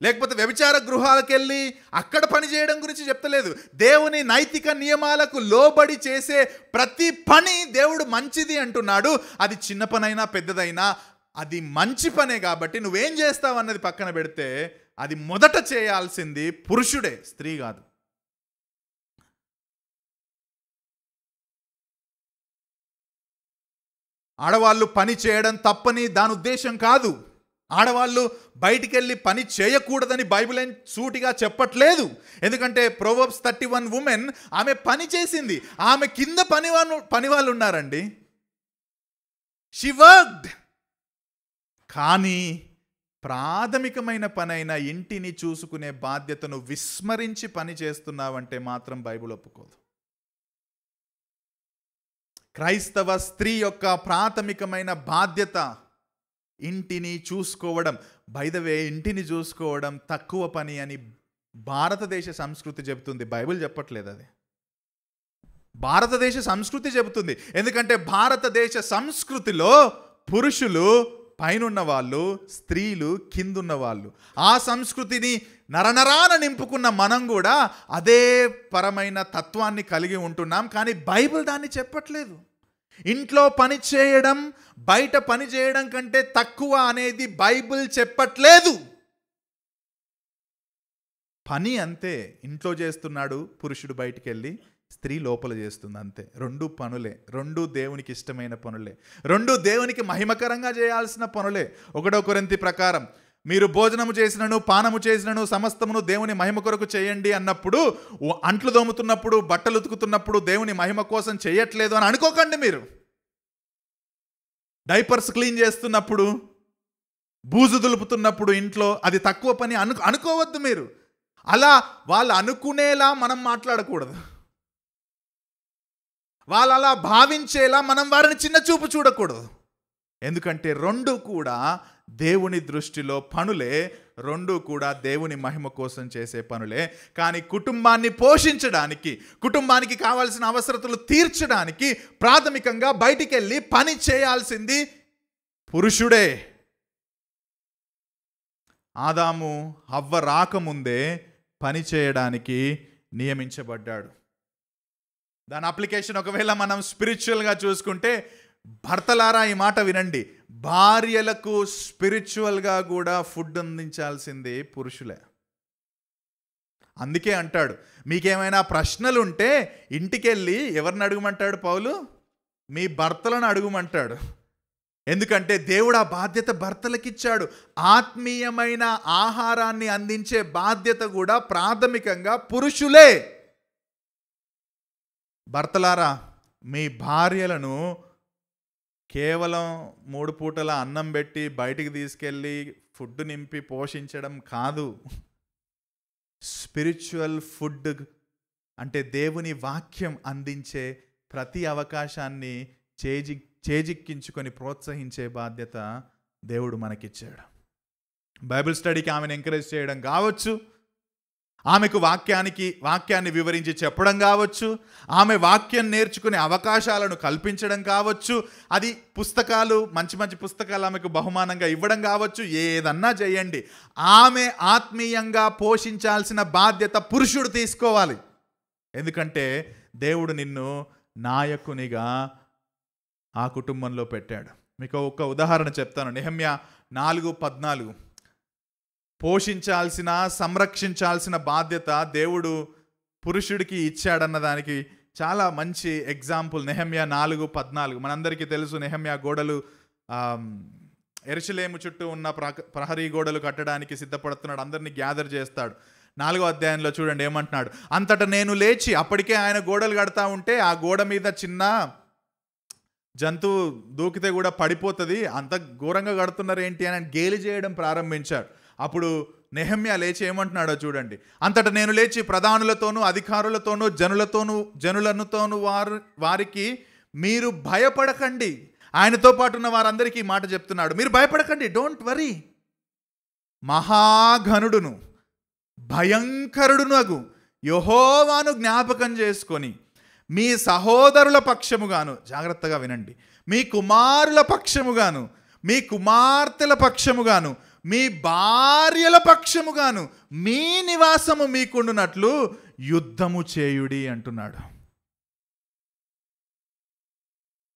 లేకపోతే వ్యభిచార గృహాలకు వెళ్ళి అక్కడ పని చేయడం గురించి చెప్తలేదు. దేవుని నైతిక నియమాలకు లోబడి చేసే ప్రతి పని దేవుడు మంచిది అంటున్నాడు. అది చిన్న పనైనా పెద్దదైనా అది మంచి పనే. కాబట్టి నువ్వేం చేస్తావు అన్నది పక్కన పెడితే అది మొదట చేయాల్సింది పురుషుడే, స్త్రీ కాదు. ఆడవాళ్ళు పని చేయడం తప్పని దాని ఉద్దేశం కాదు. ఆడవాళ్ళు బయటికి వెళ్ళి పని చేయకూడదని బైబిల్ ఏం సూటిగా చెప్పట్లేదు. ఎందుకంటే ప్రొవర్బ్స్ 31 ఉమెన్ ఆమె పని చేసింది, ఆమె కింద పని వాళ్ళు ఉన్నారండి. She worked. కానీ ప్రాథమికమైన పనైన ఇంటిని చూసుకునే బాధ్యతను విస్మరించి పని చేస్తున్నావంటే మాత్రం బైబిల్ ఒప్పుకోదు. క్రైస్తవ స్త్రీ యొక్క ప్రాథమికమైన బాధ్యత ఇంటిని చూసుకోవడం. బై ద వే, ఇంటిని చూసుకోవడం తక్కువ పని అని భారతదేశ సంస్కృతి చెబుతుంది, బైబిల్ చెప్పట్లేదు. అది భారతదేశ సంస్కృతి చెబుతుంది. ఎందుకంటే భారతదేశ సంస్కృతిలో పురుషులు పైనున్న వాళ్ళు, స్త్రీలు కిందున్న వాళ్ళు. ఆ సంస్కృతిని నరనరాన నింపుకున్న మనం కూడా అదే పరమైన తత్వాన్ని కలిగి ఉంటున్నాం. కానీ బైబిల్ దాన్ని చెప్పట్లేదు. ఇంట్లో పని చేయడం బయట పని చేయడం కంటే తక్కువ అనేది బైబిల్ చెప్పట్లేదు. పని అంతే, ఇంట్లో చేస్తున్నాడు పురుషుడు బయటికి వెళ్ళి, స్త్రీ లోపల చేస్తుంది, అంతే. రెండు పనులే, రెండు దేవునికి ఇష్టమైన పనులే, రెండు దేవునికి మహిమకరంగా చేయాల్సిన పనులే. 1 కొరింథీ ప్రకారం మీరు భోజనము చేసినను పానము చేసినను సమస్తమును దేవుని మహిమ కొరకు చేయండి అన్నప్పుడు, అంట్లు దోముతున్నప్పుడు బట్టలు ఉతుకుతున్నప్పుడు దేవుని మహిమ కోసం చేయట్లేదు అని అనుకోకండి. మీరు డైపర్స్ క్లీన్ చేస్తున్నప్పుడు, బూజు దులుపుతున్నప్పుడు ఇంట్లో అది తక్కువ పని అనుకోవద్దు మీరు. అలా వాళ్ళు అనుకునేలా మనం మాట్లాడకూడదు. వాళ్ళు అలా భావించేలా మనం వారిని చిన్న చూపు చూడకూడదు. ఎందుకంటే రెండు కూడా దేవుని దృష్టిలో పనులే, రెండు కూడా దేవుని మహిమ కోసం చేసే పనులే. కానీ కుటుంబాన్ని పోషించడానికి, కుటుంబానికి కావాల్సిన అవసరతలు తీర్చడానికి ప్రాథమికంగా బయటికి వెళ్ళి పని చేయాల్సింది పురుషుడే. ఆదాము హవ్వ రాకముందే పని చేయడానికి నియమించబడ్డాడు. దాని అప్లికేషన్ ఒకవేళ మనం స్పిరిచువల్గా చూసుకుంటే, భర్తలారా ఈ మాట వినండి, భార్యలకు స్పిరిచువల్గా కూడా ఫుడ్ అందించాల్సింది పురుషులే. అందుకే అంటాడు, మీకేమైనా ప్రశ్నలు ఉంటే ఇంటికెళ్ళి ఎవరిని అడుగుమంటాడు పౌలు? మీ భర్తలను అడుగుమంటాడు. ఎందుకంటే దేవుడు ఆ బాధ్యత భర్తలకు ఇచ్చాడు. ఆత్మీయమైన ఆహారాన్ని అందించే బాధ్యత కూడా ప్రాథమికంగా పురుషులే. భర్తలారా, మీ భార్యలను కేవలం 3 పూటల అన్నం పెట్టి బయటికి తీసుకెళ్ళి ఫుడ్ నింపి పోషించడం కాదు. స్పిరిచువల్ ఫుడ్ అంటే దేవుని వాక్యం అందించే ప్రతి అవకాశాన్ని చేజిక్కించుకొని ప్రోత్సహించే బాధ్యత దేవుడు మనకిచ్చాడు. బైబిల్ స్టడీకి ఆమెను ఎంకరేజ్ చేయడం కావచ్చు, ఆమెకు వాక్యాన్ని వివరించి చెప్పడం కావచ్చు, ఆమె వాక్యం నేర్చుకునే అవకాశాలను కల్పించడం కావచ్చు, అది పుస్తకాలు, మంచి మంచి పుస్తకాలు ఆమెకు బహుమానంగా ఇవ్వడం కావచ్చు, ఏదన్నా చేయండి. ఆమె ఆత్మీయంగా పోషించాల్సిన బాధ్యత పురుషుడు తీసుకోవాలి. ఎందుకంటే దేవుడు నిన్ను నాయకునిగా ఆ కుటుంబంలో పెట్టాడు. మీకు ఒక ఉదాహరణ చెప్తాను. నెహెమ్యా 4:14. పోషించాల్సిన, సంరక్షించాల్సిన బాధ్యత దేవుడు పురుషుడికి ఇచ్చాడన్న దానికి చాలా మంచి ఎగ్జాంపుల్ నెహెమ్యా 4:14. మనందరికీ తెలుసు, నెహెమ్యా గోడలు, యెరూషలేము చుట్టూ ఉన్న ప్రహరీ గోడలు కట్టడానికి సిద్ధపడుతున్నాడు, అందరినీ గ్యాదర్ చేస్తాడు. 4వ అధ్యాయంలో చూడండి ఏమంటున్నాడు. అంతటా నేను లేచి, అప్పటికే ఆయన గోడలు కడతా ఉంటే ఆ గోడ మీద చిన్న జంతువు దూకితే కూడా పడిపోతుంది, అంత ఘోరంగా కడుతున్నారు ఏంటి అని గేలి చేయడం ప్రారంభించాడు. అప్పుడు నెహెమ్యా లేచి ఏమంటున్నాడో చూడండి. అంతటా నేను లేచి ప్రధానులతోనూ అధికారులతోనూ జనులతోనూ వారికి మీరు భయపడకండి, ఆయనతో పాటు ఉన్న వారందరికీ ఈ మాట చెప్తున్నాడు, మీరు భయపడకండి, డోంట్ వరీ. మహాఘనుడును భయంకరుడునగు యెహోవాను జ్ఞాపకం చేసుకొని మీ సహోదరుల పక్షముగాను, జాగ్రత్తగా వినండి, మీ కుమారుల పక్షముగాను, మీ కుమార్తెల పక్షముగాను, మీ భార్యల పక్షముగాను మీ నివాసము మీకుండునట్లు యుద్ధము చేయుడి అంటున్నాడు.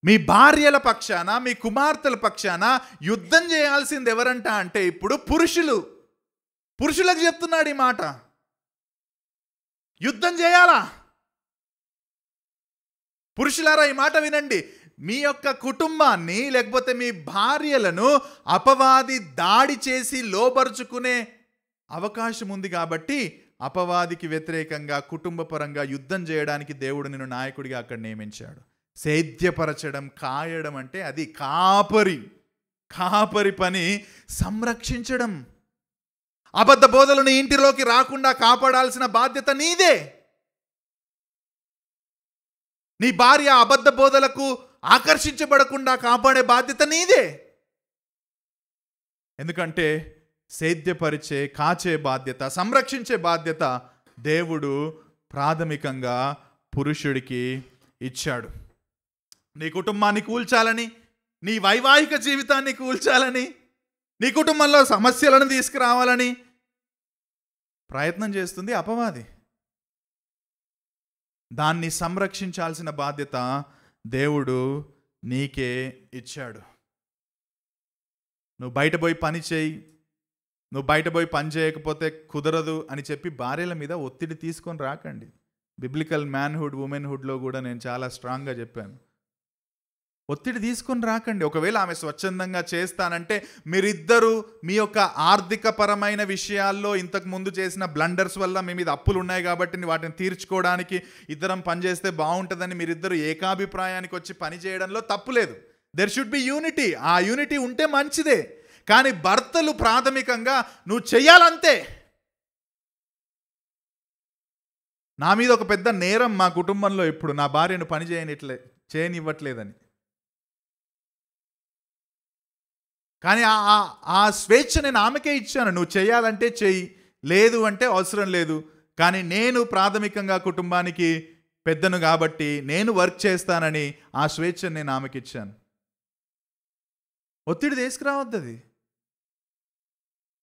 మీ భార్యల పక్షాన, మీ కుమార్తెల పక్షాన యుద్ధం చేయాల్సింది ఎవరంట అంటే ఇప్పుడు పురుషులకు చెప్తున్నాడు ఈ మాట. యుద్ధం చేయాలా? పురుషులారా ఈ మాట వినండి. మీ యొక్క కుటుంబాన్ని లేకపోతే మీ భార్యలను అపవాది దాడి చేసి లోబరుచుకునే అవకాశం ఉంది కాబట్టి అపవాదికి వ్యతిరేకంగా కుటుంబపరంగా యుద్ధం చేయడానికి దేవుడు నిన్ను నాయకుడిగా అక్కడ నియమించాడు. సేద్యపరచడం, కాయడం అంటే అది కాపరి పని సంరక్షించడం. అబద్ధ బోధలను ఇంటిలోకి రాకుండా కాపాడాల్సిన బాధ్యత నీదే. నీ భార్య అబద్ధ బోధలకు ఆకర్షించబడకుండా కాపాడే బాధ్యత నీదే. ఎందుకంటే సేద్యపరిచే, కాచే బాధ్యత, సంరక్షించే బాధ్యత దేవుడు ప్రాథమికంగా పురుషుడికి ఇచ్చాడు. నీ కుటుంబాన్ని కూల్చాలని, నీ వైవాహిక జీవితాన్ని కూల్చాలని, నీ కుటుంబంలో సమస్యలను తీసుకురావాలని ప్రయత్నం చేస్తుంది అపవాది. దాన్ని సంరక్షించాల్సిన బాధ్యత దేవుడు నీకే ఇచ్చాడు. నువ్వు బయట పోయి పని చేయి, నువ్వు బయట పోయి పని చేయకపోతే కుదరదు అని చెప్పి భార్యల మీద ఒత్తిడి తీసుకొని రాకండి. బిబ్లికల్ మ్యాన్హుడ్, ఉమెన్హుడ్లో కూడా నేను చాలా స్ట్రాంగ్గా చెప్పాను. ఒత్తిడి తీసుకొని రాకండి. ఒకవేళ ఆమె స్వచ్ఛందంగా చేస్తానంటే మీరిద్దరూ మీ యొక్క ఆర్థిక పరమైన విషయాల్లో ఇంతకు ముందు చేసిన బ్లండర్స్ వల్ల మీ మీద అప్పులు ఉన్నాయి కాబట్టి వాటిని తీర్చుకోవడానికి ఇద్దరం పనిచేస్తే బాగుంటుందని మీరిద్దరు ఏకాభిప్రాయానికి వచ్చి పని చేయడంలో తప్పు లేదు. There should be unity. ఆ యూనిటీ ఉంటే మంచిదే. కానీ భర్తలు ప్రాథమికంగా నువ్వు చెయ్యాలంతే. నా మీద ఒక పెద్ద నేరం మా కుటుంబంలో ఇప్పుడు నా భార్యను పని చేయనివ్వట్లేదని. కానీ ఆ స్వేచ్ఛ నేను ఆమెకే ఇచ్చాను. నువ్వు చేయాలంటే చెయ్యి, లేదు అంటే అవసరం లేదు. కానీ నేను ప్రాథమికంగా కుటుంబానికి పెద్దను కాబట్టి నేను వర్క్ చేస్తానని ఆ స్వేచ్ఛను నేను ఆమెకి ఇచ్చాను. ఒత్తిడి తీసుకురావద్దు. అది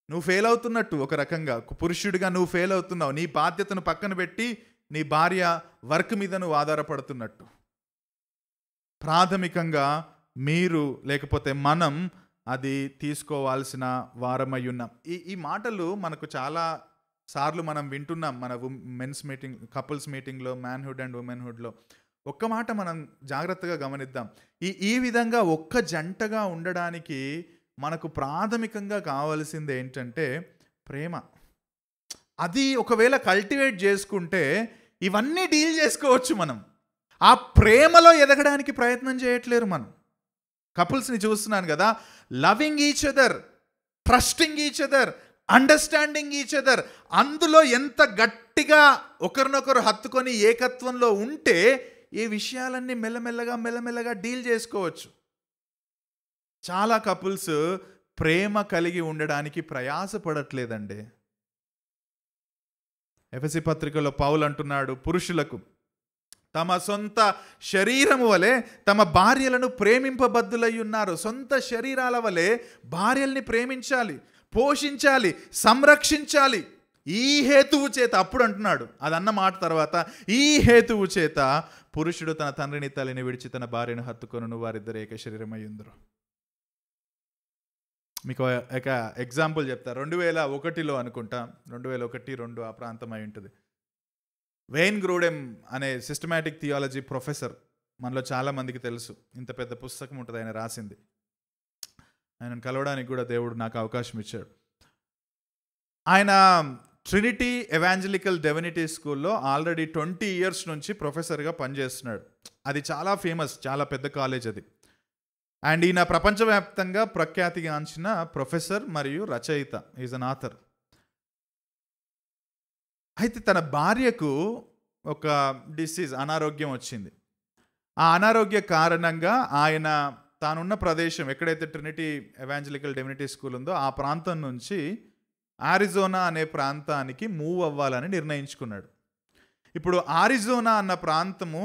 నువ్వు ఫెయిల్ అవుతున్నట్టు, ఒక రకంగా పురుషుడిగా నువ్వు ఫెయిల్ అవుతున్నావు. నీ బాధ్యతను పక్కన పెట్టి నీ భార్య వర్క్ మీద నువ్వు ఆధారపడుతున్నట్టు. ప్రాథమికంగా మీరు లేకపోతే మనం అది తీసుకోవాల్సిన వారమై ఉన్నాం. ఈ మాటలు మనకు చాలా సార్లు మనం వింటున్నాం. మన మెన్స్ మీటింగ్, కపుల్స్ మీటింగ్లో, మ్యాన్హుడ్ అండ్ ఉమెన్హుడ్లో. ఒక్క మాట మనం జాగ్రత్తగా గమనిద్దాం. ఈ విధంగా ఒక్క జంటగా ఉండడానికి మనకు ప్రాథమికంగా కావాల్సింది ఏంటంటే ప్రేమ. అది ఒకవేళ కల్టివేట్ చేసుకుంటే ఇవన్నీ డీల్ చేసుకోవచ్చు మనం. ఆ ప్రేమలో ఎదగడానికి ప్రయత్నం చేయట్లేరు మనం. కపుల్స్ని చూస్తున్నాను కదా, loving each other, trusting each other, understanding each other. అందులో ఎంత గట్టిగా ఒకరినొకరు హత్తుకొని ఏకత్వంలో ఉంటే ఈ విషయాలన్నీ మెల్లమెల్లగా డీల్ చేసుకోవచ్చు. చాలా కపుల్స్ ప్రేమ కలిగి ఉండడానికి ప్రయాసపడట్లేదండి. ఎఫెసీ పత్రికలో పౌలు అంటున్నాడు, పురుషులకు తమ సొంత శరీరము వలె తమ భార్యలను ప్రేమింపబద్దులై ఉన్నారు. సొంత శరీరాల వలె భార్యల్ని ప్రేమించాలి, పోషించాలి, సంరక్షించాలి. ఈ హేతువు చేత, అప్పుడు అంటున్నాడు అదన్న మాట తర్వాత, ఈ హేతువు చేత పురుషుడు తన తండ్రిని తల్లిని విడిచి తన భార్యను హత్తుకొనును, వారిద్దరు ఏక శరీరమై ఉందురు. మీకు ఒక ఎగ్జాంపుల్ చెప్తా. 2001లో అనుకుంటా, 2001-2 ఆ ప్రాంతం అయి ఉంటుంది. వెయిన్ గ్రూడెమ్ అనే సిస్టమాటిక్ థియాలజీ ప్రొఫెసర్ మనలో చాలామందికి తెలుసు. ఇంత పెద్ద పుస్తకం ఉంటుంది ఆయన రాసింది. ఆయనను కలవడానికి కూడా దేవుడు నాకు అవకాశం ఇచ్చాడు. ఆయన ట్రినిటీ ఎవాంజలికల్ డివినిటీ స్కూల్లో ఆల్రెడీ 20 years నుంచి ప్రొఫెసర్గా పనిచేస్తున్నాడు. అది చాలా ఫేమస్, చాలా పెద్ద కాలేజ్ అది. అండ్ ఈయన ప్రపంచవ్యాప్తంగా ప్రఖ్యాతిగాంచిన ప్రొఫెసర్ మరియు రచయిత, ఈజ్ అన్ ఆథర్. అయితే తన భార్యకు ఒక డిసీజ్, అనారోగ్యం వచ్చింది. ఆ అనారోగ్య కారణంగా ఆయన తానున్న ప్రదేశం, ఎక్కడైతే ట్రినిటీ ఎవాంజలికల్ డివినిటీ స్కూల్ ఉందో ఆ ప్రాంతం నుంచి ఆరిజోనా అనే ప్రాంతానికి మూవ్ అవ్వాలని నిర్ణయించుకున్నాడు. ఇప్పుడు ఆరిజోనా అన్న ప్రాంతము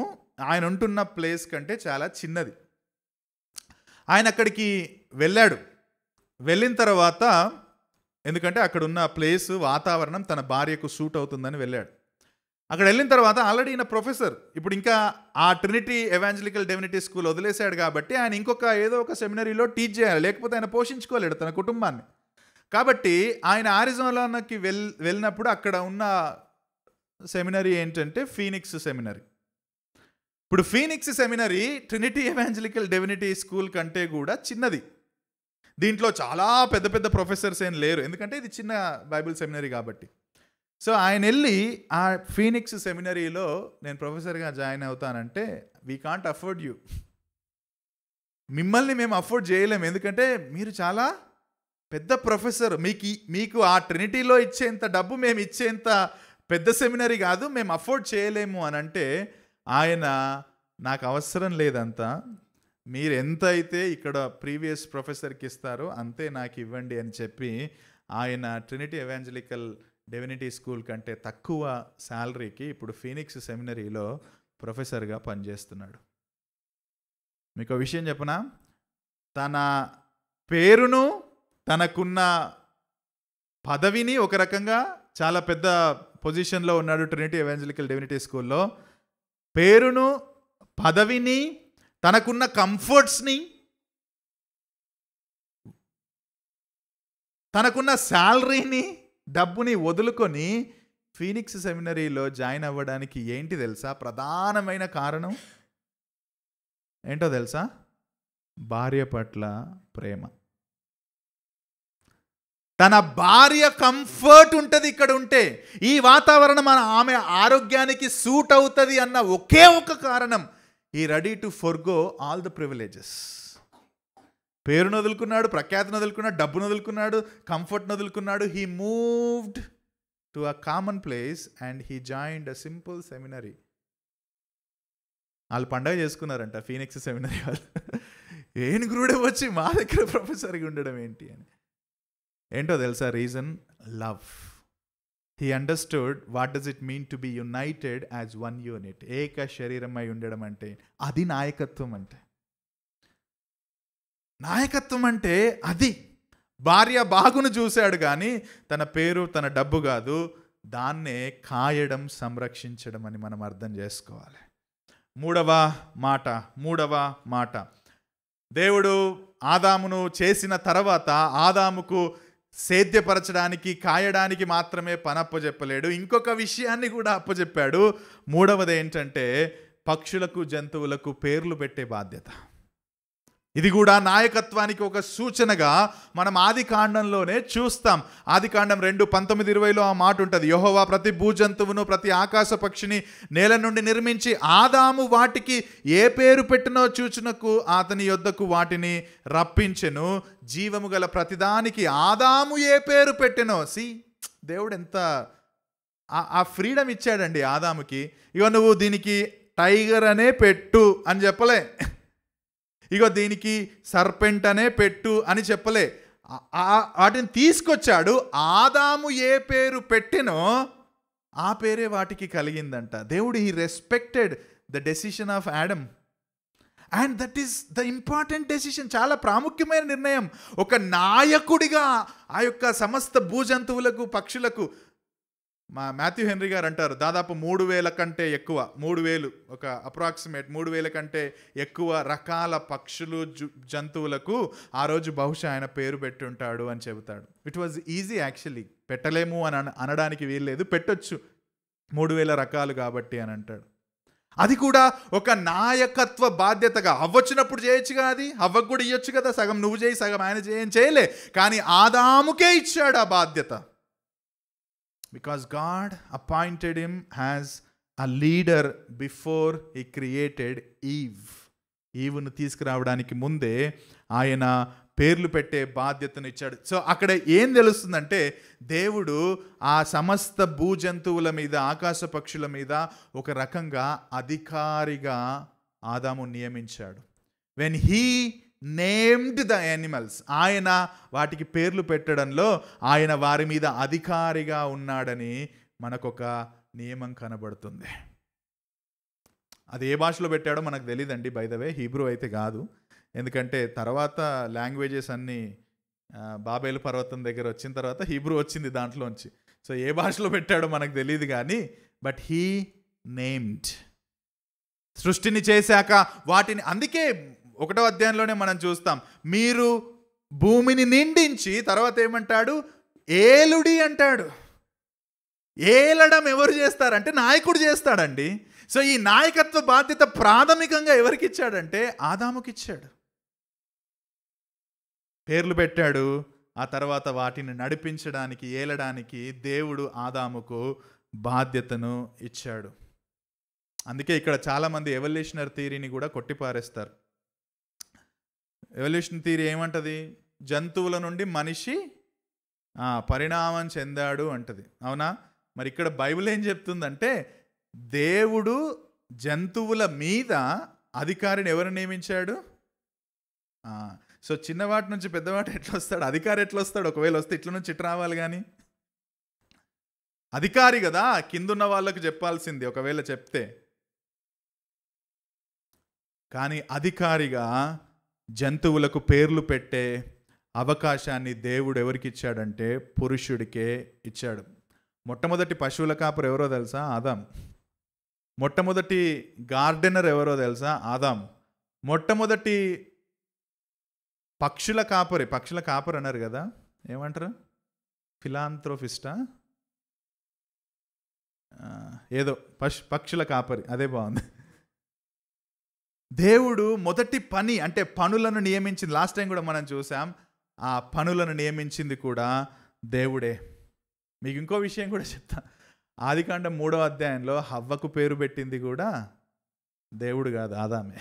ఆయన ఉంటున్న ప్లేస్ కంటే చాలా చిన్నది. ఆయన అక్కడికి వెళ్ళాడు. వెళ్ళిన తర్వాత, ఎందుకంటే అక్కడ ఉన్న ప్లేస్, వాతావరణం తన భార్యకు సూట్ అవుతుందని వెళ్ళాడు. అక్కడ వెళ్ళిన తర్వాత ఆల్రెడీ ఈయన ప్రొఫెసర్. ఇప్పుడు ఇంకా ఆ ట్రినిటీ ఎవాంజలికల్ డివినిటీ స్కూల్ వదిలేశాడు కాబట్టి ఆయన ఇంకొక ఏదో ఒక సెమినరీలో టీచ్ చేయాలి, లేకపోతే ఆయన పోషించుకోలేడు తన కుటుంబాన్ని. కాబట్టి ఆయన ఆరిజోనాకి వెళ్ళినప్పుడు అక్కడ ఉన్న సెమినరీ ఏంటంటే ఫీనిక్స్ సెమినరీ. ఇప్పుడు Phoenix seminary Trinity evangelical divinity school కంటే కూడా చిన్నది. దీంట్లో చాలా పెద్ద పెద్ద ప్రొఫెసర్స్ ఏం లేరు, ఎందుకంటే ఇది చిన్న బైబిల్ సెమినరీ కాబట్టి. సో ఆయన వెళ్ళి ఆ ఫీనిక్స్ సెమినరీలో నేను ప్రొఫెసర్గా జాయిన్ అవుతానంటే, వీ కాంట్ అఫోర్డ్ యూ, మిమ్మల్ని మేము అఫోర్డ్ చేయలేము, ఎందుకంటే మీరు చాలా పెద్ద ప్రొఫెసర్, మీకు ఆ ట్రినిటీలో ఇచ్చేంత డబ్బు మేము ఇచ్చేంత పెద్ద సెమినరీ కాదు, మేము అఫోర్డ్ చేయలేము అని అంటే, ఆయన నాకు అవసరం లేదంతా, మీరు ఎంత అయితే ఇక్కడ ప్రీవియస్ ప్రొఫెసర్కి ఇస్తారో అంతే నాకు ఇవ్వండి అని చెప్పి ఆయన ట్రినిటీ ఎవాంజలికల్ డివినిటీ స్కూల్ కంటే తక్కువ శాలరీకి ఇప్పుడు ఫీనిక్స్ సెమినరీలో ప్రొఫెసర్గా పనిచేస్తున్నాడు. మీకు విషయం చెప్పనా, తన పేరును, తనకున్న పదవిని, ఒక రకంగా చాలా పెద్ద పొజిషన్లో ఉన్నాడు ట్రినిటీ ఎవాంజలికల్ డివినిటీ స్కూల్లో, పేరును, పదవిని, తనకున్న కంఫర్ట్స్ని, తనకున్న శాలరీని, డబ్బుని వదులుకొని ఫీనిక్స్ సెమినరీలో జాయిన్ అవ్వడానికి ఏంటి తెలుసా ప్రధానమైన కారణం? ఏంటో తెలుసా? భార్య పట్ల ప్రేమ. తన భార్య కంఫర్ట్ ఉంటుంది ఇక్కడ ఉంటే, ఈ వాతావరణం ఆమె ఆరోగ్యానికి సూట్ అవుతుంది అన్న ఒకే ఒక కారణం, ఈ ready to forgo all the privileges. పేరును వదులుకున్నాడు, ప్రఖ్యాతిని వదులుకున్నాడు, డబ్బును వదులుకున్నాడు, కంఫర్ట్ని వదులుకున్నాడు. He moved to a common place and he joined a simple seminary. వాళ్ళు పండగ చేసుకున్నారంట ఫీనిక్స్ సెమినరీ వాళ్ళు. ఏనుగురుడే వచ్చి మా దగ్గర ప్రొఫెసర్గా ఉండడం ఏంటి అని. ఏంటో తెలుసా reason? Love. He understood what does it mean to be United as one unit. ఏక శరీరమై ఉండడం అంటే అది నాయకత్వం. అంటే నాయకత్వం అంటే అది. భార్య బాగును చూశాడు కానీ తన పేరు, తన డబ్బు కాదు, దాన్నే కాయడం, సంరక్షించడం అని మనం అర్థం చేసుకోవాలి. మూడవ మాట, దేవుడు ఆదామును చేసిన తర్వాత ఆదాముకు సేద్యపరచడానికి, కాయడానికి మాత్రమే పని అప్పచెప్పలేడు, ఇంకొక విషయాన్ని కూడా అప్పచెప్పాడు. మూడవది ఏంటంటే పక్షులకు, జంతువులకు పేర్లు పెట్టే బాధ్యత. ఇది కూడా నాయకత్వానికి ఒక సూచనగా మనం ఆది కాండంలోనే చూస్తాం. ఆది కాండం 2:19-20లో ఆ మాట ఉంటుంది, యెహోవా ప్రతి భూజంతువును, ప్రతి ఆకాశ పక్షిని నేల నుండి నిర్మించి ఆదాము వాటికి ఏ పేరు పెట్టినో చూచునకు అతని యొద్దకు వాటిని రప్పించెను. జీవము గల ప్రతిదానికి ఆదాము ఏ పేరు పెట్టెనో. దేవుడు ఎంత ఆ ఫ్రీడమ్ ఇచ్చాడండి ఆదాముకి. ఇగో నువ్వు దీనికి టైగర్ అనే పెట్టు అని చెప్పలే, ఇగో దీనికి సర్పెంట్ అనే పెట్టు అని చెప్పలే. వాటిని తీసుకొచ్చాడు. ఆదాము ఏ పేరు పెట్టినో ఆ పేరే వాటికి కలిగిందంట. దేవుడు he respected the decision of Adam and that is the important decision. చాలా ప్రాముఖ్యమైన నిర్ణయం. ఒక నాయకుడిగా ఆ యొక్క సమస్త భూజంతువులకు, పక్షులకు, మా మాథ్యూ హెన్రీ గారు అంటారు దాదాపు 3000 కంటే ఎక్కువ, 3000 ఒక అప్రాక్సిమేట్ 3000 కంటే ఎక్కువ రకాల పక్షులు, జంతువులకు ఆ రోజు బహుశా ఆయన పేరు పెట్టుంటాడు అని చెబుతాడు. It was easy actually. పెట్టలేము అని అనడానికి వీల్లేదు, పెట్టొచ్చు 3000 రకాలు కాబట్టి అని అంటాడు. అది కూడా ఒక నాయకత్వ బాధ్యతగా. అవ్వచ్చినప్పుడు చేయొచ్చుగా, అది అవ్వకు కూడా ఇవ్వచ్చు కదా, సగం నువ్వు చేయి సగం ఆయన చేయలే, కానీ ఆదాముకే ఇచ్చాడు ఆ బాధ్యత. Because God appointed him as a leader before he created ఈవ్ను తీసుకురావడానికి ముందే ఆయన పేర్లు పెట్టే బాధ్యతను ఇచ్చాడు. సో అక్కడ ఏం తెలుస్తుందంటే దేవుడు ఆ సమస్త భూజంతువుల మీద, ఆకాశ పక్షుల మీద ఒక రకంగా అధికారిగా ఆదాము నియమించాడు. When he named the animals, ఆయన వాటికి పేర్లు పెట్టడంలో ఆయన వారి మీద అధికారిగా ఉన్నాడని మనకొక నియమం కనబడుతుంది. అది ఏ భాషలో పెట్టాడో మనకు తెలియదండి, బై ద వే హీబ్రూ అయితే కాదు. ఎందుకంటే తర్వాత లాంగ్వేజెస్ అన్నీ బాబేలు పర్వతం దగ్గర వచ్చిన తర్వాత హీబ్రూ వచ్చింది దాంట్లోంచి. సో ఏ భాషలో పెట్టాడో మనకు తెలియదు కానీ, బట్ హీ నేమ్డ్. సృష్టిని చేశాక వాటిని, అందుకే 1వ అధ్యాయంలోనే మనం చూస్తాం, మీరు భూమిని నిండించి, తర్వాత ఏమంటాడు, ఏలుడి అంటాడు. ఏలడం ఎవరు చేస్తారంటే నాయకుడు చేస్తాడండి. సో ఈ నాయకత్వ బాధ్యత ప్రాథమికంగా ఎవరికి ఇచ్చాడంటే ఆదాముకి ఇచ్చాడు. పేర్లు పెట్టాడు, ఆ తర్వాత వాటిని నడిపించడానికి, ఏలడానికి దేవుడు ఆదాముకు బాధ్యతను ఇచ్చాడు. అందుకే ఇక్కడ చాలామంది ఎవల్యూషనరీ థియరీని కూడా కొట్టిపారేస్తారు. ఎవల్యూషన్ థియరీ ఏమంటది, జంతువుల నుండి మనిషి పరిణామం చెందాడు అంటది. అవునా? మరి ఇక్కడ బైబిల్ ఏం చెప్తుందంటే దేవుడు జంతువుల మీద అధికారిని ఎవరు నియమించాడు? సో చిన్నవాటి నుంచి పెద్దవాటి ఎట్లా వస్తాడు? అధికారి ఎట్లా వస్తాడు? ఒకవేళ వస్తే ఇట్ల నుంచి ఇటు రావాలి కానీ, అధికారి కదా, కిందున్న వాళ్ళకు చెప్పాల్సింది ఒకవేళ చెప్తే. కానీ అధికారిగా జంతువులకు పేర్లు పెట్టే అవకాశాన్ని దేవుడు ఎవరికి ఇచ్చాడంటే పురుషుడికే ఇచ్చాడు. మొట్టమొదటి పశువుల కాపరు ఎవరో తెలుసా? ఆదాం. మొట్టమొదటి గార్డెనర్ ఎవరో తెలుసా? ఆదాం. మొట్టమొదటి పక్షుల కాపరి అన్నారు కదా, ఏమంటారు? ఫిలాంథ్రోఫిస్టా ఏదో, పక్షుల కాపరి, అదే బాగుంది. దేవుడు మొదటి పని అంటే పనులను నియమించింది. లాస్ట్ టైం కూడా మనం చూసాం, ఆ పనులను నియమించింది కూడా దేవుడే. మీకు ఇంకో విషయం కూడా చెప్తా. ఆదికాండం 3వ అధ్యాయంలో హవ్వకు పేరు పెట్టింది కూడా దేవుడు కాదు, ఆదామే.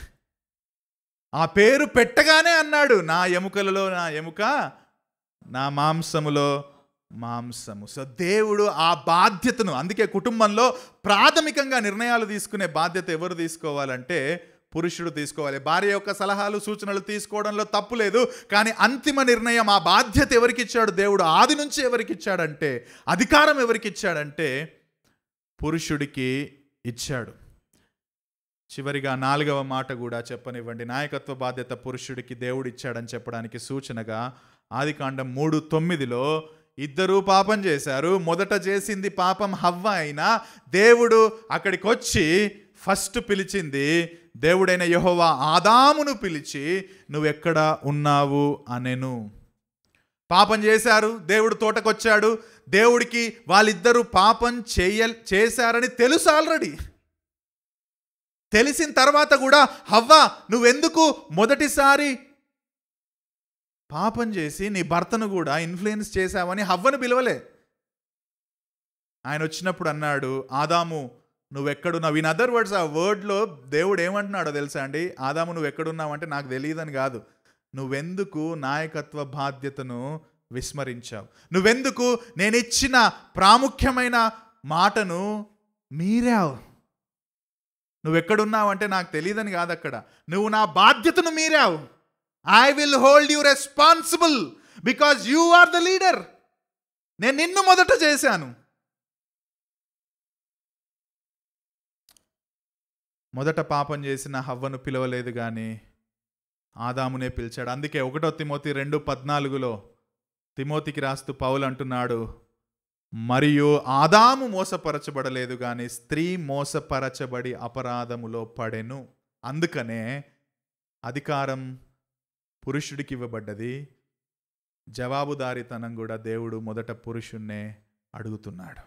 ఆ పేరు పెట్టగానే అన్నాడు, నా ఎముకలలో నా ఎముక, నా మాంసములో మాంసము. సో దేవుడు ఆ బాధ్యతను, అందుకే కుటుంబంలో ప్రాథమికంగా నిర్ణయాలు తీసుకునే బాధ్యత ఎవరు తీసుకోవాలంటే పురుషుడు తీసుకోవాలి. భార్య యొక్క సలహాలు సూచనలు తీసుకోవడంలో తప్పు లేదు, కానీ అంతిమ నిర్ణయం, ఆ బాధ్యత ఎవరికి ఇచ్చాడు దేవుడు? ఆది నుంచి ఎవరికి ఇచ్చాడంటే, అధికారం ఎవరికి ఇచ్చాడంటే పురుషుడికి ఇచ్చాడు. చివరిగా 4వ మాట కూడా చెప్పనివ్వండి. నాయకత్వ బాధ్యత పురుషుడికి దేవుడు ఇచ్చాడని చెప్పడానికి సూచనగా ఆదికాండం 3:9లో ఇద్దరూ పాపం చేశారు. మొదట చేసింది పాపం హవ్వ అయినా దేవుడు అక్కడికి వచ్చి ఫస్ట్ పిలిచింది, దేవుడైన యెహోవా ఆదామును పిలిచి నువ్వెక్కడ ఉన్నావు అనెను. పాపం చేశారు, దేవుడు తోటకొచ్చాడు. దేవుడికి వాళ్ళిద్దరూ పాపం చేశారని తెలుసు ఆల్రెడీ. తెలిసిన తర్వాత కూడా హవ్వ నువ్వెందుకు మొదటిసారి పాపం చేసి నీ భర్తను కూడా ఇన్ఫ్లుయెన్స్ చేశావని హవ్వను పిలవలే. ఆయన వచ్చినప్పుడు అన్నాడు, ఆదాము నువ్వెక్కడున్నావు. ఇన్ అదర్ వర్డ్స్, ఆ వర్డ్లో దేవుడు ఏమంటున్నాడో తెలుసా అండి? ఆదాము నువ్వెక్కడున్నావు అంటే నాకు తెలియదని కాదు, నువ్వెందుకు నాయకత్వ బాధ్యతను విస్మరించావు? నువ్వెందుకు నేను ఇచ్చిన ప్రాముఖ్యమైన మాటను మీరావు? నువ్వెక్కడున్నావు అంటే నాకు తెలియదని కాదు, అక్కడ నువ్వు నా బాధ్యతను మీరావు. I will hold you responsible because you are the leader. నేను నిన్ను మొదట చేశాను. మొదట పాపం చేసిన హవ్వను పిలవలేదు కానీ ఆదామునే పిలిచాడు. అందుకే 1 తిమోతి 2:14లో తిమోతికి రాస్తూ పౌలు అంటున్నాడు, మరియు ఆదాము మోసపరచబడలేదు కానీ స్త్రీ మోసపరచబడి అపరాధములో పడెను. అందుకనే అధికారం పురుషుడికి ఇవ్వబడ్డది. జవాబుదారీతనం కూడా దేవుడు మొదట పురుషుణ్ణే అడుగుతున్నాడు.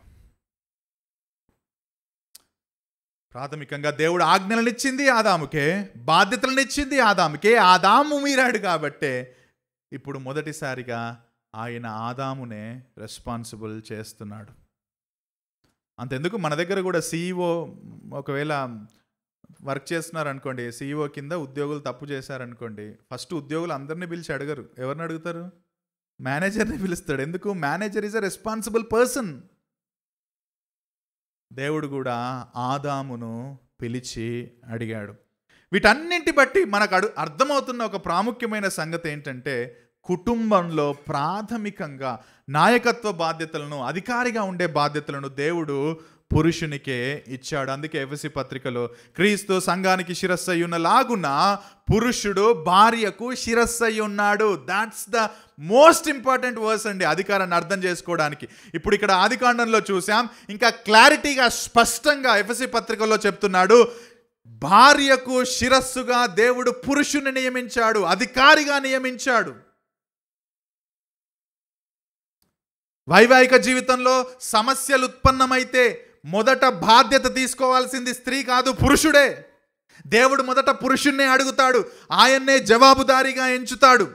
ప్రాథమికంగా దేవుడు ఆజ్ఞలనిచ్చింది ఆదాముకే, బాధ్యతలనిచ్చింది ఆదాముకే. ఆదాము మీరాడు కాబట్టే ఇప్పుడు మొదటిసారిగా ఆయన ఆదామునే రెస్పాన్సిబుల్ చేస్తున్నాడు. అంతెందుకు, మన దగ్గర కూడా సీఈఓ ఒకవేళ వర్క్ చేస్తున్నారు అనుకోండి, సీఈఓ కింద ఉద్యోగులు తప్పు చేశారనుకోండి, ఫస్ట్ ఉద్యోగులు అందరినీ పిలిచి అడగరు. ఎవరిని అడుగుతారు? మేనేజర్ని పిలుస్తాడు. ఎందుకు? Manager is a responsible person. దేవుడు కూడా ఆదామును పిలిచి అడిగాడు. వీటన్నింటి బట్టి మనకు అర్థమవుతున్న ఒక ప్రాముఖ్యమైన సంగతి ఏంటంటే, కుటుంబంలో ప్రాథమికంగా నాయకత్వ బాధ్యతలను, అధికారిగా ఉండే బాధ్యతలను దేవుడు పురుషునికే ఇచ్చాడు. అందుకే ఎఫెసీ పత్రికలో క్రీస్తు సంఘానికి శిరస్సై ఉన్నలాగున పురుషుడు భార్యకు శిరస్సై ఉన్నాడు. That's the most important verse అండి అధికారాన్ని అర్థం చేసుకోవడానికి. ఇప్పుడు ఇక్కడ ఆదికాండంలో చూసాం, ఇంకా క్లారిటీగా స్పష్టంగా ఎఫెసీ పత్రికలో చెప్తున్నాడు, భార్యకు శిరస్సుగా దేవుడు పురుషుని నియమించాడు, అధికారిగా నియమించాడు. వైవాహిక జీవితంలో సమస్యలు ఉత్పన్నమైతే మొదట బాధ్యత తీసుకోవాల్సింది స్త్రీ కాదు, పురుషుడే. దేవుడు మొదట పురుషుణ్ణే అడుగుతాడు, ఆయన్నే జవాబుదారీగా ఎంచుతాడు.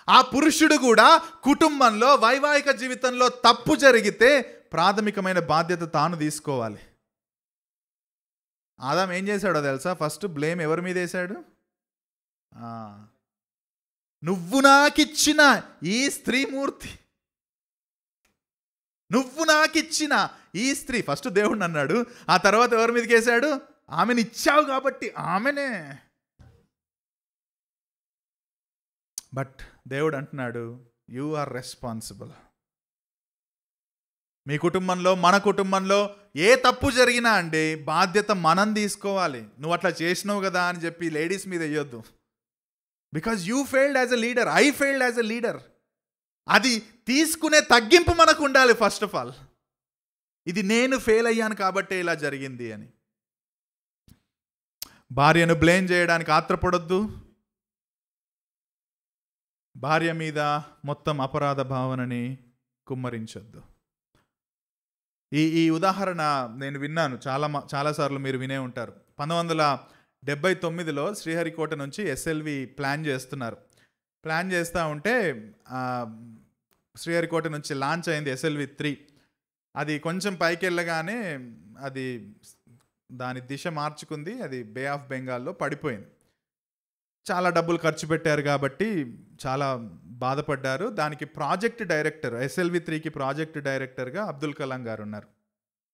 ఆ పురుషుడు కూడా కుటుంబంలో వైవాహిక జీవితంలో తప్పు జరిగితే ప్రాథమికమైన బాధ్యత తాను తీసుకోవాలి. ఆదాం ఏం చేశాడో తెలుసా? ఫస్ట్ బ్లేమ్ ఎవరి మీద వేశాడు? నువ్వు నాకిచ్చిన ఈ స్త్రీమూర్తి, నువ్వు నాకిచ్చిన ఈ స్త్రీ. ఫస్ట్ దేవుడిని అన్నాడు, ఆ తర్వాత ఎవరి మీదకి వేశాడు? ఆమెను ఇచ్చావు కాబట్టి ఆమెనే. బట్ దేవుడు అంటున్నాడు, యు ఆర్ రెస్పాన్సిబుల్. మీ కుటుంబంలో, మన కుటుంబంలో ఏ తప్పు జరిగినా అండి బాధ్యత మనం తీసుకోవాలి. నువ్వు అట్లా చేసినావు కదా అని చెప్పి లేడీస్ మీద వేయొద్దు. Because you failed as a leader, I failed as a leader. అది తీసుకునే తగ్గింపు మనకు ఉండాలి. ఫస్ట్ ఆఫ్ ఆల్, ఇది నేను ఫెయిల్ అయ్యాను కాబట్టే ఇలా జరిగింది అని. భార్యను బ్లేమ్ చేయడానికి ఆత్రపడొద్దు. భార్య మీద మొత్తం అపరాధ భావనని కుమ్మరించొద్దు. ఈ ఉదాహరణ నేను విన్నాను, చాలాసార్లు మీరు వినే ఉంటారు. 1979లో శ్రీహరికోట నుంచి ఎస్ఎల్వి ప్లాన్ చేస్తున్నారు. ప్లాన్ చేస్తూ ఉంటే శ్రీహరికోట నుంచి లాంచ్ అయింది ఎస్ఎల్వి 3. అది కొంచెం పైకి వెళ్ళగానే అది దాని దిశ మార్చుకుంది, అది బే ఆఫ్ బెంగాల్లో పడిపోయింది. చాలా డబ్బులు ఖర్చు పెట్టారు కాబట్టి చాలా బాధపడ్డారు. దానికి ప్రాజెక్ట్ డైరెక్టర్, ఎస్ఎల్వి 3కి ప్రాజెక్ట్ డైరెక్టర్గా అబ్దుల్ కలాం గారు ఉన్నారు.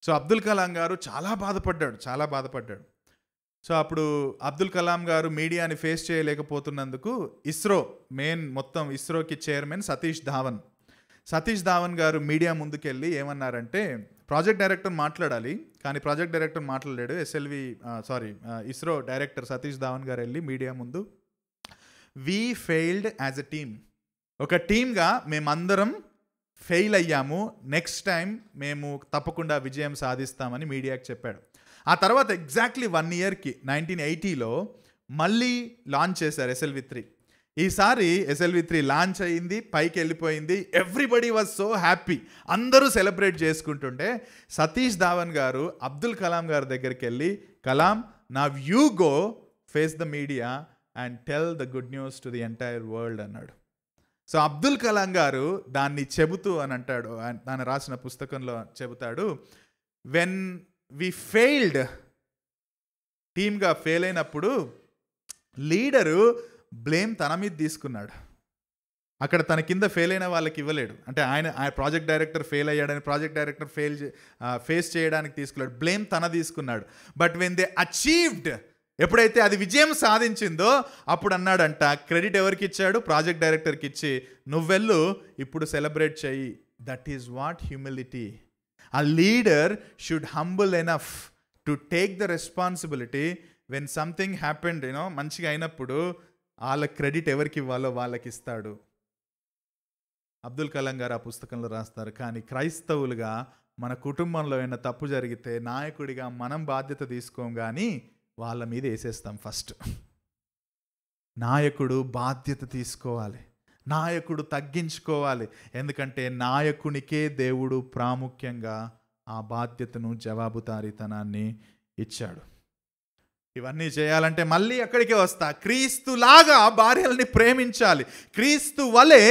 సో అబ్దుల్ కలాం గారు చాలా బాధపడ్డాడు. సో అప్పుడు అబ్దుల్ కలాం గారు మీడియాని ఫేస్ చేయలేకపోతున్నందుకు మొత్తం ఇస్రోకి చైర్మన్ సతీష్ ధావన్ గారు మీడియా ముందుకెళ్ళి ఏమన్నారంటే, ప్రాజెక్ట్ డైరెక్టర్ మాట్లాడాలి కానీ ప్రాజెక్ట్ డైరెక్టర్ మాట్లాడలేడు. ఇస్రో డైరెక్టర్ సతీష్ ధావన్ గారు వెళ్ళి మీడియా ముందు, we failed as a team, ఒక టీమ్గా మేమందరం ఫెయిల్ అయ్యాము, నెక్స్ట్ టైం మేము తప్పకుండా విజయం సాధిస్తామని మీడియాకి చెప్పాడు. ఆ తర్వాత ఎగ్జాక్ట్లీ 1 ఇయర్కి 1980లో మళ్ళీ లాంచ్ చేశారు ఎస్ఎల్వి 3. ఈసారి ఎస్ఎల్వి 3 లాంచ్ అయ్యింది, పైకి వెళ్ళిపోయింది. ఎవ్రీబడి వాజ్ సో హ్యాపీ, అందరూ సెలబ్రేట్ చేసుకుంటుంటే సతీష్ ధావన్ గారు అబ్దుల్ కలాం గారి దగ్గరికి వెళ్ళి, Kalam, now you go face the media and tell the good news to the entire world అన్నాడు. సో అబ్దుల్ కలాం గారు దాన్ని చెబుతూ అని అంటాడు, దాన్ని రాసిన పుస్తకంలో చెబుతాడు, వెన్ వి ఫెయిల్డ్, టీమ్గా ఫెయిల్ అయినప్పుడు లీడరు బ్లేమ్ తన మీద తీసుకున్నాడు. అక్కడ తన కింద ఫెయిల్ అయిన వాళ్ళకి ఇవ్వలేడు. అంటే ఆయన ప్రాజెక్ట్ డైరెక్టర్ ఫెయిల్ అయ్యాడని ప్రాజెక్ట్ డైరెక్టర్ ఫేస్ చేయడానికి తీసుకున్నాడు, బ్లేమ్ తన తీసుకున్నాడు. బట్ వెన్ దే అచీవ్డ్, ఎప్పుడైతే అది విజయం సాధించిందో అప్పుడు అన్నాడంట, క్రెడిట్ ఎవరికి ఇచ్చాడు? ప్రాజెక్ట్ డైరెక్టర్కి ఇచ్చి, నువ్వెళ్ళు ఇప్పుడు సెలబ్రేట్ చెయ్యి. That is what humility. A leader should humble enough to take the responsibility when something happened, మంచిగా అయినప్పుడు వాళ్ళ క్రెడిట్ ఎవరికి ఇవ్వాలో వాళ్ళకి ఇస్తాడు. అబ్దుల్ కలాం గారు ఆ పుస్తకంలో రాస్తారు. కానీ క్రైస్తవులుగా మన కుటుంబంలో ఏమైనా తప్పు జరిగితే నాయకుడిగా మనం బాధ్యత తీసుకోం, కానీ వాళ్ళ మీద వేసేస్తాం. ఫస్ట్ నాయకుడు బాధ్యత తీసుకోవాలి, నాయకుడు తగ్గించుకోవాలి. ఎందుకంటే నాయకునికే దేవుడు ప్రాముఖ్యంగా ఆ బాధ్యతను, జవాబుదారీతనాన్ని ఇచ్చాడు. ఇవన్నీ చేయాలంటే మళ్ళీ అక్కడికే వస్తా. క్రీస్తులాగా భార్యల్ని ప్రేమించాలి. క్రీస్తు వలె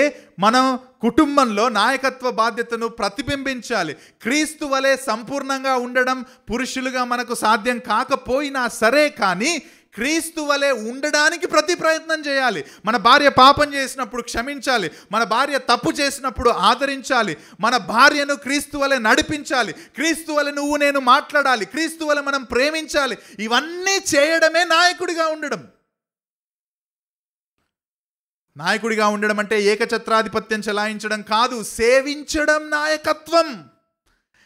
మనం కుటుంబంలో నాయకత్వ బాధ్యతను ప్రతిబింబించాలి. క్రీస్తు వలె సంపూర్ణంగా ఉండడం పురుషులుగా మనకు సాధ్యం కాకపోయినా సరే, కానీ క్రీస్తు వలె ఉండడానికి ప్రతి ప్రయత్నం చేయాలి. మన భార్య పాపం చేసినప్పుడు క్షమించాలి, మన భార్య తప్పు చేసినప్పుడు ఆదరించాలి, మన భార్యను క్రీస్తు వలె నడిపించాలి, క్రీస్తు వలె నువ్వు నేను మాట్లాడాలి, క్రీస్తు వలె మనం ప్రేమించాలి. ఇవన్నీ చేయడమే నాయకుడిగా ఉండడం. నాయకుడిగా ఉండడం అంటే ఏకఛత్రాధిపత్యం చెలాయించడం కాదు, సేవించడం నాయకత్వం.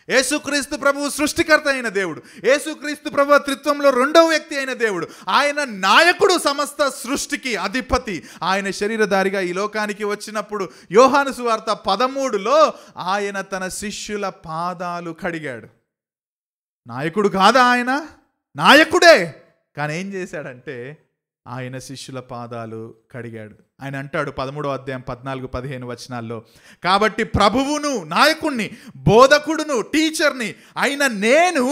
యేసుక్రీస్తు ప్రభువు సృష్టికర్త అయిన దేవుడు, యేసుక్రీస్తు ప్రభు త్రిత్వంలో రెండవ వ్యక్తి అయిన దేవుడు. ఆయన నాయకుడు, సమస్త సృష్టికి అధిపతి. ఆయన శరీరధారిగా ఈ లోకానికి వచ్చినప్పుడు యోహాను సువార్త 13లో ఆయన తన శిష్యుల పాదాలు కడిగాడు. నాయకుడు కాదా ఆయన? నాయకుడే. కానీ ఏం చేశాడంటే ఆయన శిష్యుల పాదాలు కడిగాడు. ఆయన అంటాడు 13వ అధ్యాయం 14-15 వచనాల్లో, కాబట్టి ప్రభువును, నాయకుణ్ణి, బోధకుడును, టీచర్ని అయిన నేను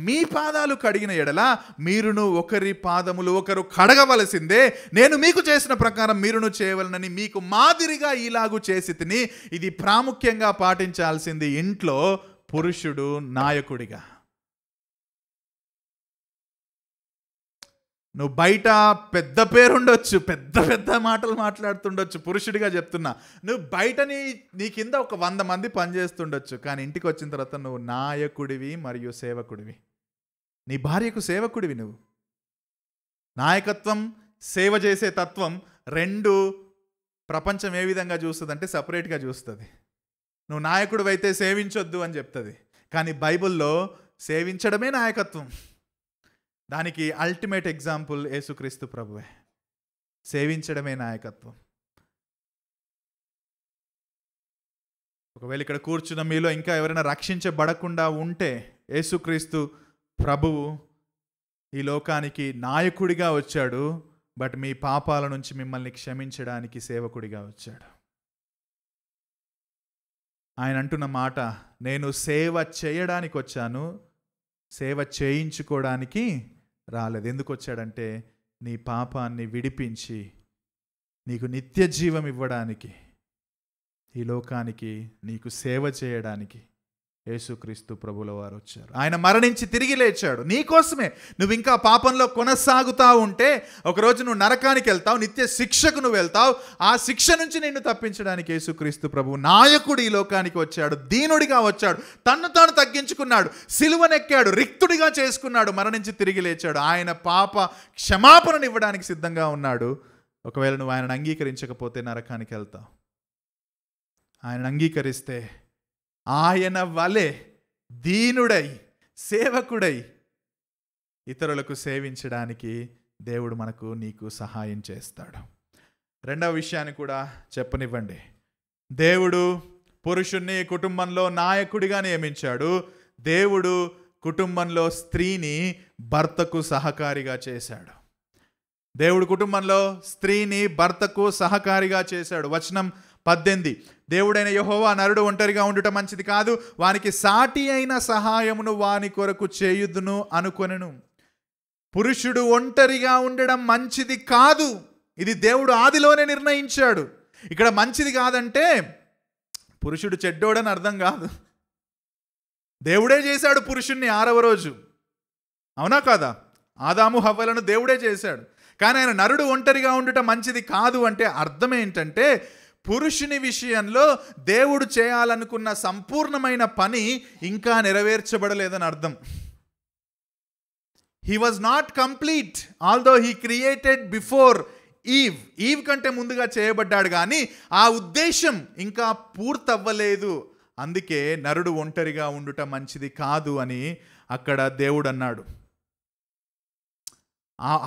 మీ పాదాలు కడిగిన ఎడల మీరును ఒకరి పాదములు ఒకరు కడగవలసిందే. నేను మీకు చేసిన ప్రకారం మీరును చేయవలనని మీకు మాదిరిగా ఇలాగూ చేసి తిని. ఇది ప్రాముఖ్యంగా పాటించాల్సింది ఇంట్లో పురుషుడు నాయకుడిగా. నువ్వు బయట పెద్ద పేరుండొచ్చు, పెద్ద పెద్ద మాటలు మాట్లాడుతుండొచ్చు, పురుషుడిగా చెప్తున్నా. నువ్వు బయట నీ కింద ఒక 100 మంది పనిచేస్తుండొచ్చు, కానీ ఇంటికి వచ్చిన తర్వాత నువ్వు నాయకుడివి మరియు సేవకుడివి. నీ భార్యకు సేవకుడివి నువ్వు. నాయకత్వం, సేవ చేసే తత్వం రెండు ప్రపంచం ఏ విధంగా చూస్తుంది అంటే సపరేట్గా చూస్తుంది. నువ్వు నాయకుడు అయితే సేవించొద్దు అని చెప్తుంది, కానీ బైబిల్లో సేవించడమే నాయకత్వం. దానికి అల్టిమేట్ ఎగ్జాంపుల్ యేసుక్రీస్తు ప్రభువే. సేవించడమే నాయకత్వం. ఒకవేళ ఇక్కడ కూర్చున్న మీలో ఇంకా ఎవరైనా రక్షించబడకుండా ఉంటే, యేసుక్రీస్తు ప్రభువు ఈ లోకానికి నాయకుడిగా వచ్చాడు, బట్ మీ పాపాల నుంచి మిమ్మల్ని క్షమించడానికి సేవకుడిగా వచ్చాడు. ఆయన అంటున్న మాట, నేను సేవ చేయడానికి వచ్చాను, సేవ చేయించుకోవడానికి రాలేదు. ఎందుకు వచ్చాడంటే నీ పాపాన్ని విడిపించి నీకు నిత్య జీవం ఇవ్వడానికి, ఈ లోకానికి నీకు సేవ చేయడానికి యేసుక్రీస్తు ప్రభుల వారు వచ్చారు. ఆయన మరణించి తిరిగి లేచాడు నీకోసమే. నువ్వు ఇంకా పాపంలో కొనసాగుతా ఉంటే ఒకరోజు నువ్వు నరకానికి వెళ్తావు, నిత్య శిక్షకు నువ్వు వెళ్తావు. ఆ శిక్ష నుంచి నిన్ను తప్పించడానికి యేసుక్రీస్తు ప్రభువు నాయకుడు ఈ లోకానికి వచ్చాడు, దీనుడిగా వచ్చాడు, తన్ను తాను తగ్గించుకున్నాడు, సిలువనెక్కాడు, రిక్తుడిగా చేసుకున్నాడు, మరణించి తిరిగి లేచాడు. ఆయన పాప క్షమాపణను ఇవ్వడానికి సిద్ధంగా ఉన్నాడు. ఒకవేళ నువ్వు ఆయనను అంగీకరించకపోతే నరకానికి వెళ్తావు. ఆయనను అంగీకరిస్తే ఆయన వలె దీనుడై, సేవకుడై ఇతరులకు సేవించడానికి దేవుడు నీకు సహాయం చేస్తాడు. రెండవ విషయాన్ని కూడా చెప్పనివ్వండి. దేవుడు పురుషుణ్ణి కుటుంబంలో నాయకుడిగా నియమించాడు. దేవుడు కుటుంబంలో స్త్రీని భర్తకు సహకారిగా చేశాడు. దేవుడు కుటుంబంలో స్త్రీని భర్తకు సహకారిగా చేశాడు. వచనం 18, దేవుడైన యెహోవా నరుడు ఒంటరిగా ఉండుట మంచిది కాదు, వానికి సాటి అయిన సహాయమును వాని కొరకు చేయుదును అనుకొనెను. పురుషుడు ఒంటరిగా ఉండడం మంచిది కాదు. ఇది దేవుడు ఆదిలోనే నిర్ణయించాడు. ఇక్కడ మంచిది కాదంటే పురుషుడు చెడ్డోడని అర్థం కాదు. దేవుడే చేశాడు పురుషుణ్ణి 6వ రోజు, అవునా కాదా? ఆదాము హవ్వలను దేవుడే చేశాడు. కానీ ఆయన నరుడు ఒంటరిగా ఉండుట మంచిది కాదు అంటే అర్థం ఏంటంటే పురుషుని విషయంలో దేవుడు చేయాలనుకున్న సంపూర్ణమైన పని ఇంకా నెరవేర్చబడలేదని అర్థం. He was not complete although he created before Eve కంటే ముందుగా చేయబడ్డాడు, కానీ ఆ ఉద్దేశం ఇంకా పూర్తవ్వలేదు. అందుకే నరుడు ఒంటరిగా ఉండుట మంచిది కాదు అని అక్కడ దేవుడు అన్నాడు.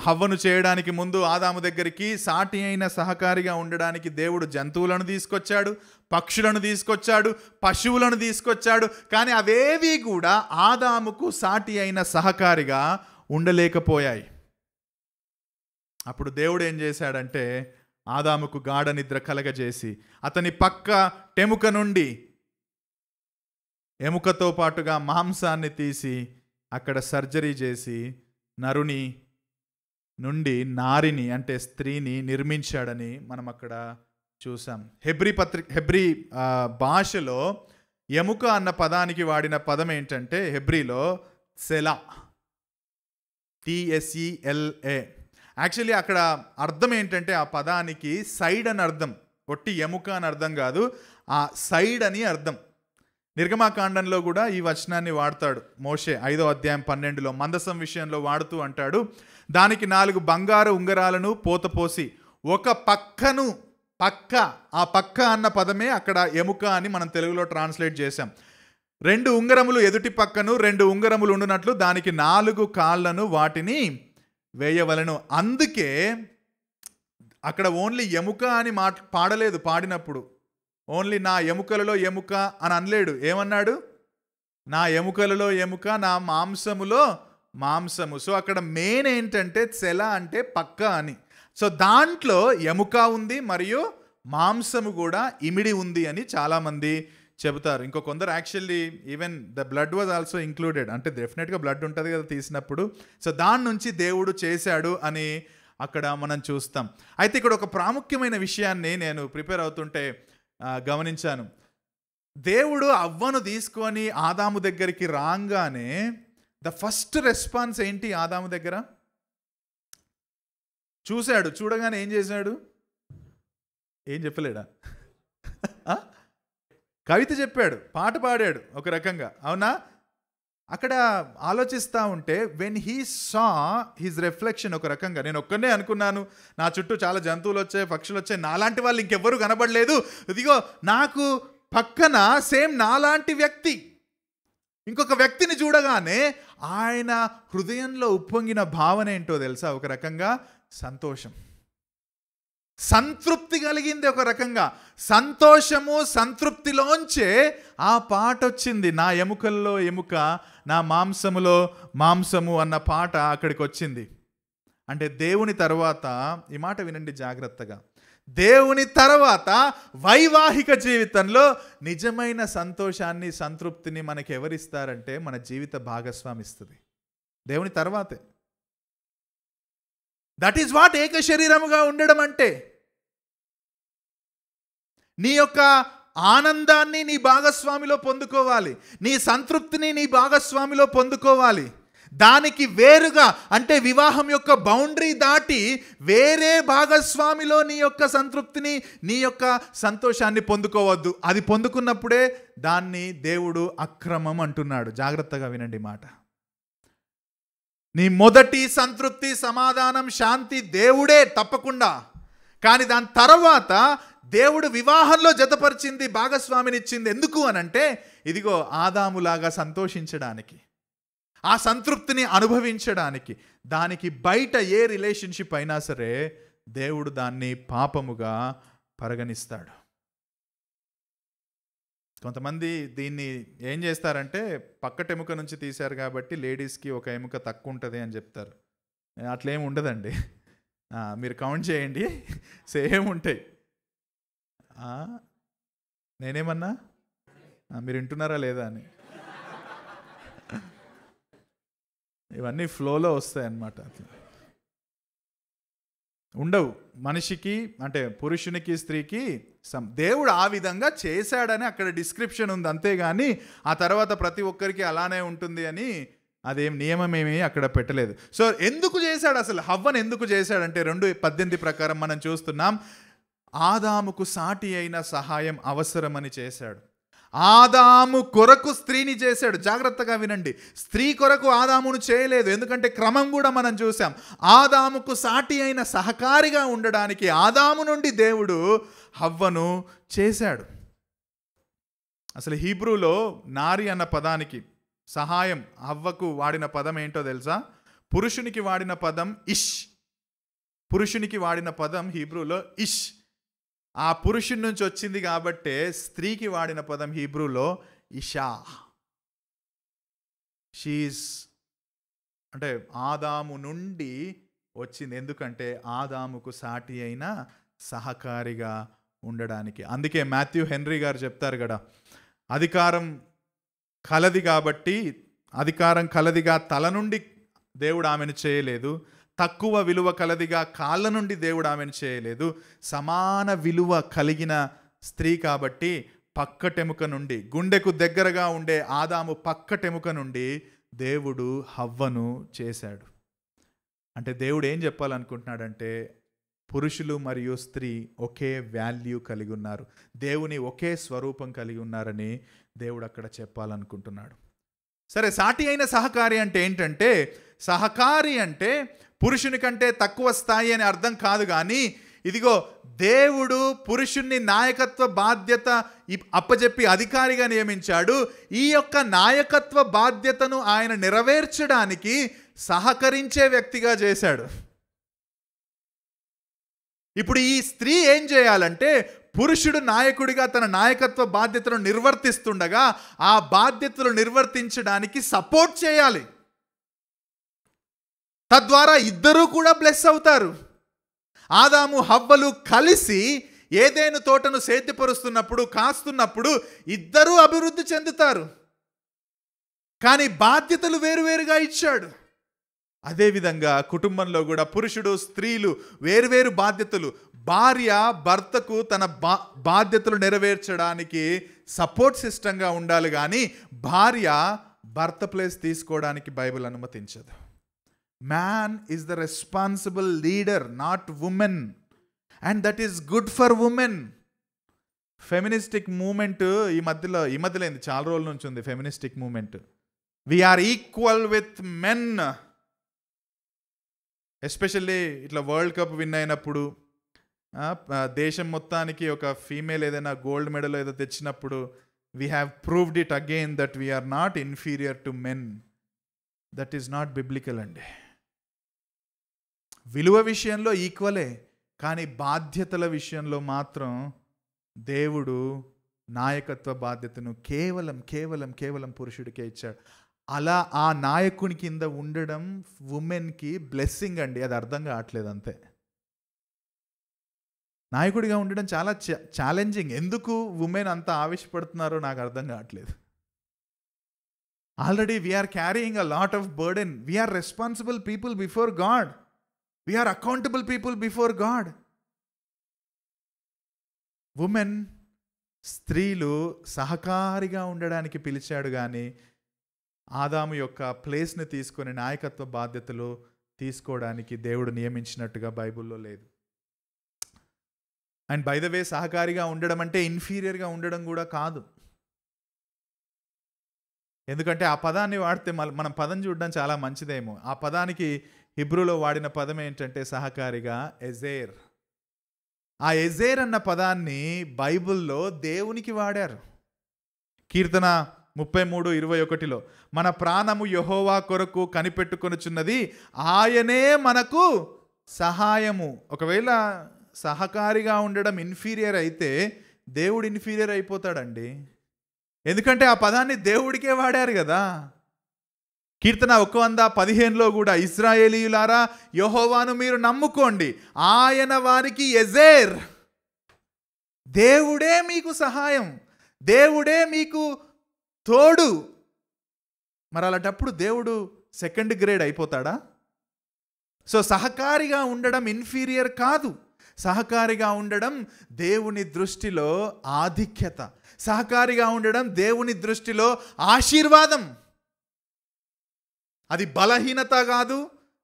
హవ్వను చేయడానికి ముందు ఆదాము దగ్గరికి సాటి అయిన సహకారిగా ఉండడానికి దేవుడు జంతువులను తీసుకొచ్చాడు, పక్షులను తీసుకొచ్చాడు, పశువులను తీసుకొచ్చాడు. కానీ అవేవి కూడా ఆదాముకు సాటి అయిన సహకారిగా ఉండలేకపోయాయి. అప్పుడు దేవుడు ఏం చేశాడంటే ఆదాముకు గాఢ నిద్ర కలగజేసి అతని పక్క టెముక నుండి ఎముకతో పాటుగా మాంసాన్ని తీసి అక్కడ సర్జరీ చేసి నరుని నుండి నారిని అంటే స్త్రీని నిర్మించాడని మనం అక్కడ చూసాం. హెబ్రీ భాషలో ఎముక అన్న పదానికి వాడిన పదం ఏంటంటే హెబ్రీలో సెలా, TSELA. యాక్చువల్లీ అక్కడ అర్థం ఏంటంటే ఆ పదానికి సైడ్ అని అర్థం, ఒట్టి ఎముక అని అర్థం కాదు, ఆ సైడ్ అని అర్థం. నిర్గమాకాండంలో కూడా ఈ వచనాన్ని వాడతాడు మోషే 5వ అధ్యాయం 12లో మందసం విషయంలో వాడుతూ అంటాడు, దానికి 4 బంగారు ఉంగరాలను పోతపోసి ఒక పక్కను, ఆ పక్క అన్న పదమే అక్కడ ఎముక అని మనం తెలుగులో ట్రాన్స్లేట్ చేశాం. 2 ఉంగరములు ఎదుటి పక్కను 2 ఉంగరములు ఉండునట్లు దానికి 4 కాళ్ళను వాటిని వేయవలను. అందుకే అక్కడ ఓన్లీ ఎముక అని పాడలేదు, పాడినప్పుడు ఓన్లీ నా ఎముకలలో ఎముక అని అనలేడు. ఏమన్నాడు? నా ఎముకలలో ఎముక, నా మాంసములో మాంసము. సో అక్కడ మెయిన్ ఏంటంటే సెల అంటే పక్క అని. సో దాంట్లో ఎముక ఉంది మరియు మాంసము కూడా ఇమిడి ఉంది అని చాలామంది చెబుతారు. ఇంకో కొందరు actually even the blood was also included, అంటే డెఫినెట్గా బ్లడ్ ఉంటుంది కదా తీసినప్పుడు. సో దాని నుంచి దేవుడు చేశాడు అని అక్కడ మనం చూస్తాం. అయితే ఇక్కడ ఒక ప్రాముఖ్యమైన విషయాన్ని నేను ప్రిపేర్ అవుతుంటే గమనించాను. దేవుడు అవ్వను తీసుకొని ఆదాము దగ్గరికి రాగానే ద ఫస్ట్ రెస్పాన్స్ ఏంటి? ఆదాము దగ్గర చూశాడు, చూడగానే ఏం చేశాడు? ఏం చెప్పలేడా? కవిత చెప్పాడు, పాట పాడాడు ఒక రకంగా, అవునా? అక్కడ ఆలోచిస్తూ ఉంటే when he saw his reflection, ఒక రకంగా నేను ఒక్కనే అనుకున్నాను, నా చుట్టూ చాలా జంతువులు వచ్చాయి, పక్షులు వచ్చాయి, నాలాంటి వాళ్ళు ఇంకెవ్వరూ కనబడలేదు, ఇదిగో నాకు పక్కన సేమ్ నాలాంటి వ్యక్తి, ఇంకొక వ్యక్తిని చూడగానే ఆయన హృదయంలో ఉప్పొంగిన భావన ఏంటో తెలుసా? ఒక రకంగా సంతోషం, సంతృప్తి కలిగింది. ఒక రకంగా సంతోషము, సంతృప్తిలోంచే ఆ పాట వచ్చింది. నా ఎముకల్లో ఎముక, నా మాంసములో మాంసము అన్న పాట అక్కడికి వచ్చింది. అంటే దేవుని తర్వాత, ఈ మాట వినండి జాగ్రత్తగా, దేవుని తర్వాత వైవాహిక జీవితంలో నిజమైన సంతోషాన్ని, సంతృప్తిని మనకి ఎవరిస్తారంటే మన జీవిత భాగస్వామి ఇస్తుంది. దేవుని తర్వాతే. దట్ ఈజ్ వాట్ ఏక శరీరముగా ఉండడం అంటే. నీ యొక్క ఆనందాన్ని నీ భాగస్వామిలో పొందుకోవాలి, నీ సంతృప్తిని నీ భాగస్వామిలో పొందుకోవాలి. దానికి వేరుగా, అంటే వివాహం యొక్క బౌండరీ దాటి వేరే భాగస్వామిలో నీ యొక్క సంతృప్తిని, నీ యొక్క సంతోషాన్ని పొందుకోవద్దు. అది పొందుకున్నప్పుడే దాన్ని దేవుడు అక్రమం అంటున్నాడు. జాగ్రత్తగా వినండి మాట. నీ మొదటి సంతృప్తి, సమాధానం, శాంతి దేవుడే తప్పకుండా. కానీ దాని తర్వాత దేవుడు వివాహంలో జతపరిచింది, భాగస్వామినిచ్చింది. ఎందుకు అనంటే ఇదిగో ఆదాములాగా సంతోషించడానికి, ఆ సంతృప్తిని అనుభవించడానికి. దానికి బయట ఏ రిలేషన్షిప్ అయినా సరే దేవుడు దాన్ని పాపముగా పరిగణిస్తాడు. కొంతమంది దీన్ని ఏం చేస్తారంటే పక్కటెముక నుంచి తీశారు కాబట్టి లేడీస్కి ఒక ఎముక తక్కువ ఉంటుంది అని చెప్తారు. అట్లేం ఉండదండి, మీరు కౌంట్ చేయండి, సేమ్ ఉంటాయి. నేనేమన్నా మీరు వింటున్నారా లేదా అని. ఇవన్నీ ఫ్లోలో వస్తాయి అన్నమాట. అట్లా ఉండవు మనిషికి, అంటే పురుషునికి స్త్రీకి. దేవుడు ఆ విధంగా చేశాడని అక్కడ డిస్క్రిప్షన్ ఉంది, అంతేగాని ఆ తర్వాత ప్రతి ఒక్కరికి అలానే ఉంటుంది అని అదేం నియమమేమీ అక్కడ పెట్టలేదు. సో ఎందుకు చేశాడు అసలు? హవ్వను ఎందుకు చేశాడంటే 2:18 ప్రకారం మనం చూస్తున్నాం, ఆదాముకు సాటి అయిన సహాయం అవసరమని చేశాడు. ఆదాము కొరకు స్త్రీని చేశాడు. జాగ్రత్తగా వినండి, స్త్రీ కొరకు ఆదామును చేయలేదు. ఎందుకంటే క్రమం కూడా మనం చూసాం. ఆదాముకు సాటి అయిన సహకారిగా ఉండడానికి ఆదాము నుండి దేవుడు హవ్వను చేశాడు. అసలు హీబ్రూలో నారి అన్న పదానికి సహాయం హవ్వకు వాడిన పదం ఏంటో తెలుసా? పురుషునికి వాడిన పదం ఇష్. పురుషునికి వాడిన పదం హీబ్రూలో ఇష్. ఆ పురుషుని నుంచి వచ్చింది కాబట్టే స్త్రీకి వాడిన పదం హీబ్రూలో ఇషా. షీస్ అంటే ఆదాము నుండి వచ్చింది. ఎందుకంటే ఆదాముకు సాటి అయిన సహకారిగా ఉండడానికి. అందుకే మాథ్యూ హెన్రీ గారు చెప్తారు కదా, అధికారం కలది కాబట్టి, అధికారం కలదిగా తల నుండి దేవుడు ఆమెను చేయలేదు, తక్కువ విలువ కలదిగా కాళ్ళ నుండి దేవుడు ఆమెను చేయలేదు. సమాన విలువ కలిగిన స్త్రీ కాబట్టి పక్కటెముక నుండి, గుండెకు దగ్గరగా ఉండే ఆదాము పక్కటెముక నుండి దేవుడు హవ్వను చేశాడు. అంటే దేవుడు ఏం చెప్పాలనుకుంటున్నాడంటే, పురుషులు మరియు స్త్రీ ఒకే వాల్యూ కలిగి ఉన్నారు, దేవుని ఒకే స్వరూపం కలిగి ఉన్నారని దేవుడు అక్కడ చెప్పాలనుకుంటున్నాడు. సరే, సాటి అయిన సహకారి అంటే ఏంటంటే, సహకారి అంటే పురుషుని కంటే తక్కువ స్థాయి అని అర్థం కాదు. కానీ ఇదిగో దేవుడు పురుషుణ్ణి నాయకత్వ బాధ్యత అప్పచెప్పి అధికారిగా నియమించాడు. ఈ యొక్క నాయకత్వ బాధ్యతను ఆయన నెరవేర్చడానికి సహకరించే వ్యక్తిగా చేశాడు. ఇప్పుడు ఈ స్త్రీ ఏం చేయాలంటే, పురుషుడు నాయకుడిగా తన నాయకత్వ బాధ్యతను నిర్వర్తిస్తుండగా ఆ బాధ్యతలు నిర్వర్తించడానికి సపోర్ట్ చేయాలి. తద్వారా ఇద్దరూ కూడా బ్లెస్ అవుతారు. ఆదాము హవ్వలు కలిసి ఏదైనా తోటను సేద్యపరుస్తున్నప్పుడు, కాస్తున్నప్పుడు ఇద్దరూ అభివృద్ధి చెందుతారు. కానీ బాధ్యతలు వేరువేరుగా ఇచ్చాడు. అదేవిధంగా కుటుంబంలో కూడా పురుషుడు స్త్రీలు వేరువేరు బాధ్యతలు. భార్య భర్తకు తన బాధ్యతలు నెరవేర్చడానికి సపోర్ట్ సిస్టంగా ఉండాలి. కానీ భార్య భర్త ప్లేస్ తీసుకోవడానికి బైబిల్ అనుమతించదు. Man is the responsible leader, not women. And that is good for women. Feministic movement ఈ మధ్యలో చాలా రోజుల నుంచి ఉంది. Feministic movement, we are equal with men. Especially ఇట్లా వరల్డ్ కప్ విన్ అయినప్పుడు, దేశం మొత్తానికి ఒక ఫీమేల్ ఏదైనా గోల్డ్ మెడల్ ఏదో తెచ్చినప్పుడు, we have proved it again that we are not inferior to men. That is not biblical అండి. విలువ విషయంలో ఈక్వలే, కానీ బాధ్యతల విషయంలో మాత్రం దేవుడు నాయకత్వ బాధ్యతను కేవలం కేవలం కేవలం పురుషుడికే ఇచ్చాడు. అలా ఆ నాయకుని కింద ఉండడం ఉమెన్కి బ్లెస్సింగ్ అండి. అది అర్థం కావట్లేదు అంతే. నాయకుడిగా ఉండడం చాలా ఛాలెంజింగ్. ఎందుకు ఉమెన్ అంత ఆవేశపడుతున్నారో నాకు అర్థం కావట్లేదు. Already we are carrying a lot of burden. We are responsible people before God. We are accountable people before God. Women, స్త్రీలు సహకారిగా ఉండడానికి పిలిచాడు. కానీ ఆదాము యొక్క ప్లేస్ని తీసుకొని నాయకత్వ బాధ్యతలు తీసుకోవడానికి దేవుడు నియమించినట్టుగా బైబిల్లో లేదు. అండ్ బై ద వే, సహకారిగా ఉండడం అంటే ఇన్ఫీరియర్గా ఉండడం కూడా కాదు. ఎందుకంటే ఆ పదాన్ని వాడితే మనం పదం చూడడం చాలా మంచిదేమో. ఆ పదానికి హిబ్రూలో వాడిన పదం ఏంటంటే సహకారిగా ఎజేర్. ఆ ఎజేర్ అన్న పదాన్ని బైబిల్లో దేవునికి వాడారు. కీర్తన 33:21 మన ప్రాణము యెహోవా కొరకు కనిపెట్టుకొనుచున్నది, ఆయనే మనకు సహాయము. ఒకవేళ సహకారిగా ఉండడం ఇన్ఫీరియర్ అయితే దేవుడు ఇన్ఫీరియర్ అయిపోతాడండి. ఎందుకంటే ఆ పదాన్ని దేవుడికే వాడారు కదా. కీర్తన 115లో కూడా, ఇశ్రాయేలీయులారా యెహోవాను మీరు నమ్ముకోండి, ఆయన వారికి ఎజేర్. దేవుడే మీకు సహాయం, దేవుడే మీకు తోడు. మరి అలాంటప్పుడు దేవుడు సెకండ్ గ్రేడ్ అయిపోతాడా? సో సహకారిగా ఉండడం ఇన్ఫీరియర్ కాదు. సహకారిగా ఉండడం దేవుని దృష్టిలో ఆధిక్యత. సహకారిగా ఉండడం దేవుని దృష్టిలో ఆశీర్వాదం. అది బలహీనత కాదు,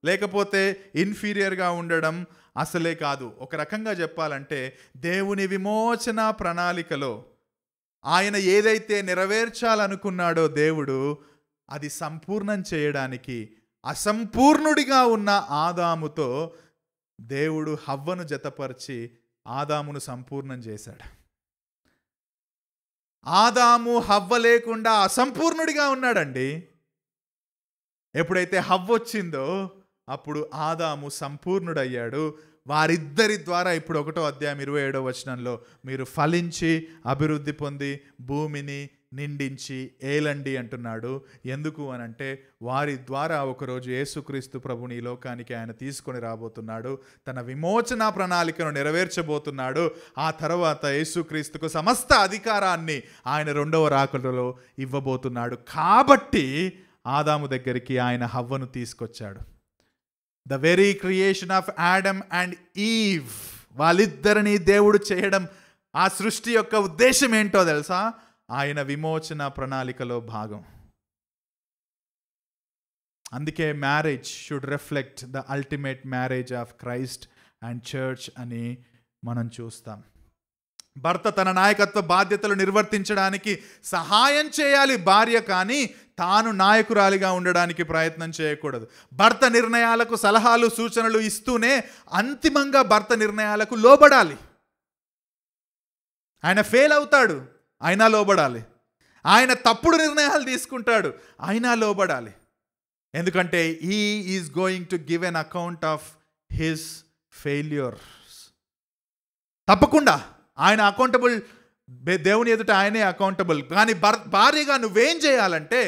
లేకపోతే ఇన్ఫీరియర్గా ఉండడం అసలే కాదు. ఒక రకంగా చెప్పాలంటే దేవుని విమోచన ప్రణాళికలో ఆయన ఏదైతే నెరవేర్చాలనుకున్నాడో దేవుడు అది సంపూర్ణం చేయడానికి అసంపూర్ణుడిగా ఉన్న ఆదాముతో దేవుడు హవ్వను జతపరిచి ఆదామును సంపూర్ణం చేశాడు. ఆదాము హవ్వ లేకుండా అసంపూర్ణుడిగా ఉన్నాడండి. ఎప్పుడైతే హవ్వ వచ్చిందో అప్పుడు ఆదాము సంపూర్ణుడయ్యాడు. వారిద్దరి ద్వారా ఇప్పుడు 1వ అధ్యాయం 27వ వచనంలో, మీరు ఫలించి అభివృద్ధి పొంది భూమిని నిండించి ఏలండి అంటున్నాడు. ఎందుకు అనంటే వారి ద్వారా ఒకరోజు యేసుక్రీస్తు ప్రభుని ఈ లోకానికి ఆయన తీసుకొని రాబోతున్నాడు. తన విమోచన ప్రణాళికను నెరవేర్చబోతున్నాడు. ఆ తర్వాత యేసుక్రీస్తుకు సమస్త అధికారాన్ని ఆయన 2వ రాకడలో ఇవ్వబోతున్నాడు. కాబట్టి ఆదాము దగ్గరికి ఆయన హవ్వను తీసుకొచ్చాడు. The very creation of Adam and Eve, వాళ్ళిద్దరిని దేవుడు చేయడం, ఆ సృష్టి యొక్క ఉద్దేశం ఏంటో తెలుసా? ఆయన విమోచన ప్రణాళికలో భాగం. అందుకే marriage should reflect the ultimate marriage of Christ and church అని మనం చూస్తాం. భర్త తన నాయకత్వ బాధ్యతలు నిర్వర్తించడానికి సహాయం చేయాలి భార్య, కానీ తాను నాయకురాలిగా ఉండడానికి ప్రయత్నం చేయకూడదు. భర్త నిర్ణయాలకు సలహాలు సూచనలు ఇస్తూనే అంతిమంగా భర్త నిర్ణయాలకు లోబడాలి. ఆయన ఫెయిల్ అవుతాడు, అయినా లోబడాలి. ఆయన తప్పుడు నిర్ణయాలు తీసుకుంటాడు, అయినా లోబడాలి. ఎందుకంటే he is going to give an account of his failures. తప్పకుండా ఆయన అకౌంటబుల్, దేవుని ఎదుట ఆయనే అకౌంటబుల్. కానీ భార్యగా నువ్వేం చేయాలంటే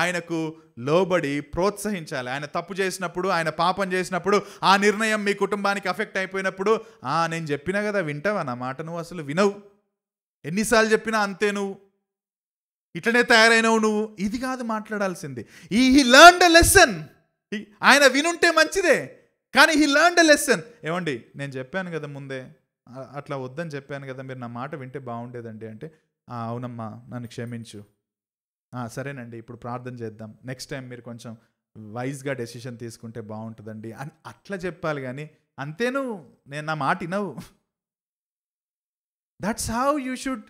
ఆయనకు లోబడి ప్రోత్సహించాలి. ఆయన తప్పు చేసినప్పుడు, ఆయన పాపం చేసినప్పుడు, ఆ నిర్ణయం మీ కుటుంబానికి అఫెక్ట్ అయిపోయినప్పుడు, నేను చెప్పినా కదా, వింటావా నా మాట? నువ్వు అసలు వినవు, ఎన్నిసార్లు చెప్పినా అంతే, నువ్వు ఇట్లనే తయారైనవు నువ్వు. ఇది కాదు మాట్లాడాల్సింది. He learned a lesson. ఆయన వినుంటే మంచిదే, కానీ హీ లెర్న్డ్ ఎ లెసన్. ఏమండి, నేను చెప్పాను కదా ముందే, అట్లా వద్దని చెప్పాను కదా, మీరు నా మాట వింటే బాగుండేదండి అంటే, అవునమ్మా నన్ను క్షమించు, సరేనండి ఇప్పుడు ప్రార్థన చేద్దాం, నెక్స్ట్ టైం మీరు కొంచెం వైజ్గా డెసిషన్ తీసుకుంటే బాగుంటుందండి అని అట్లా చెప్పాలి. కానీ అంతేను, నేను నా మాట వినవు. That's how you should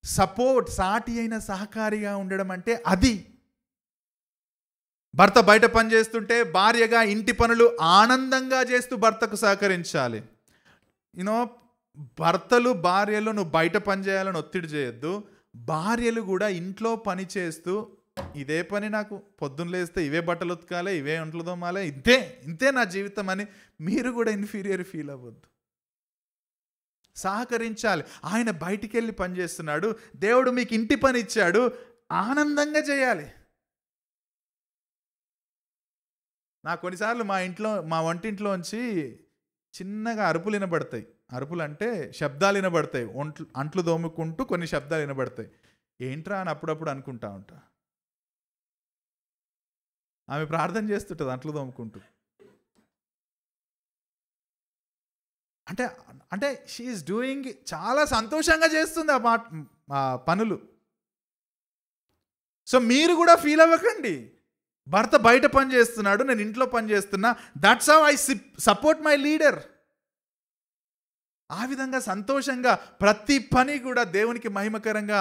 support. సాటి అయిన సహకారిగా ఉండడం అంటే అది. భర్త బయట పని చేస్తుంటే భార్యగా ఇంటి పనులు ఆనందంగా చేస్తూ భర్తకు సహకరించాలి. భర్తలు భార్యలు నువ్వు బయట పని చేయాలని ఒత్తిడి చేయొద్దు. భార్యలు కూడా ఇంట్లో పని చేస్తూ, ఇదే పని నాకు, పొద్దున్న లేస్తే ఇవే బట్టలు ఉతకాలి, ఇవే ఒంట్లు తోమాలి, ఇంతే నా జీవితం అని మీరు కూడా ఇన్ఫీరియర్ ఫీల్ అవ్వద్దు. సహకరించాలి. ఆయన బయటికి వెళ్ళి పని చేస్తున్నాడు, దేవుడు మీకు ఇంటి పని ఇచ్చాడు, ఆనందంగా చేయాలి. నాకు కొన్నిసార్లు మా వంటింట్లోంచి చిన్నగా అరుపులు వినబడతాయి. అరుపులు అంటే శబ్దాలు వినబడతాయి. అంట్లు దోముకుంటూ కొన్ని శబ్దాలు వినబడతాయి. ఏంట్రా అని అప్పుడప్పుడు అనుకుంటా ఉంటా. ఆమె ప్రార్థన చేస్తుంటుంది అంట్లు దోముకుంటూ. అంటే షీఈస్ డూయింగ్, చాలా సంతోషంగా చేస్తుంది ఆ పనులు. సో మీరు కూడా ఫీల్ అవ్వకండి, భర్త బయట పని చేస్తున్నాడు, నేను ఇంట్లో పని చేస్తున్నా, that's how I support my leader. ఆ విధంగా సంతోషంగా ప్రతి పని కూడా దేవునికి మహిమకరంగా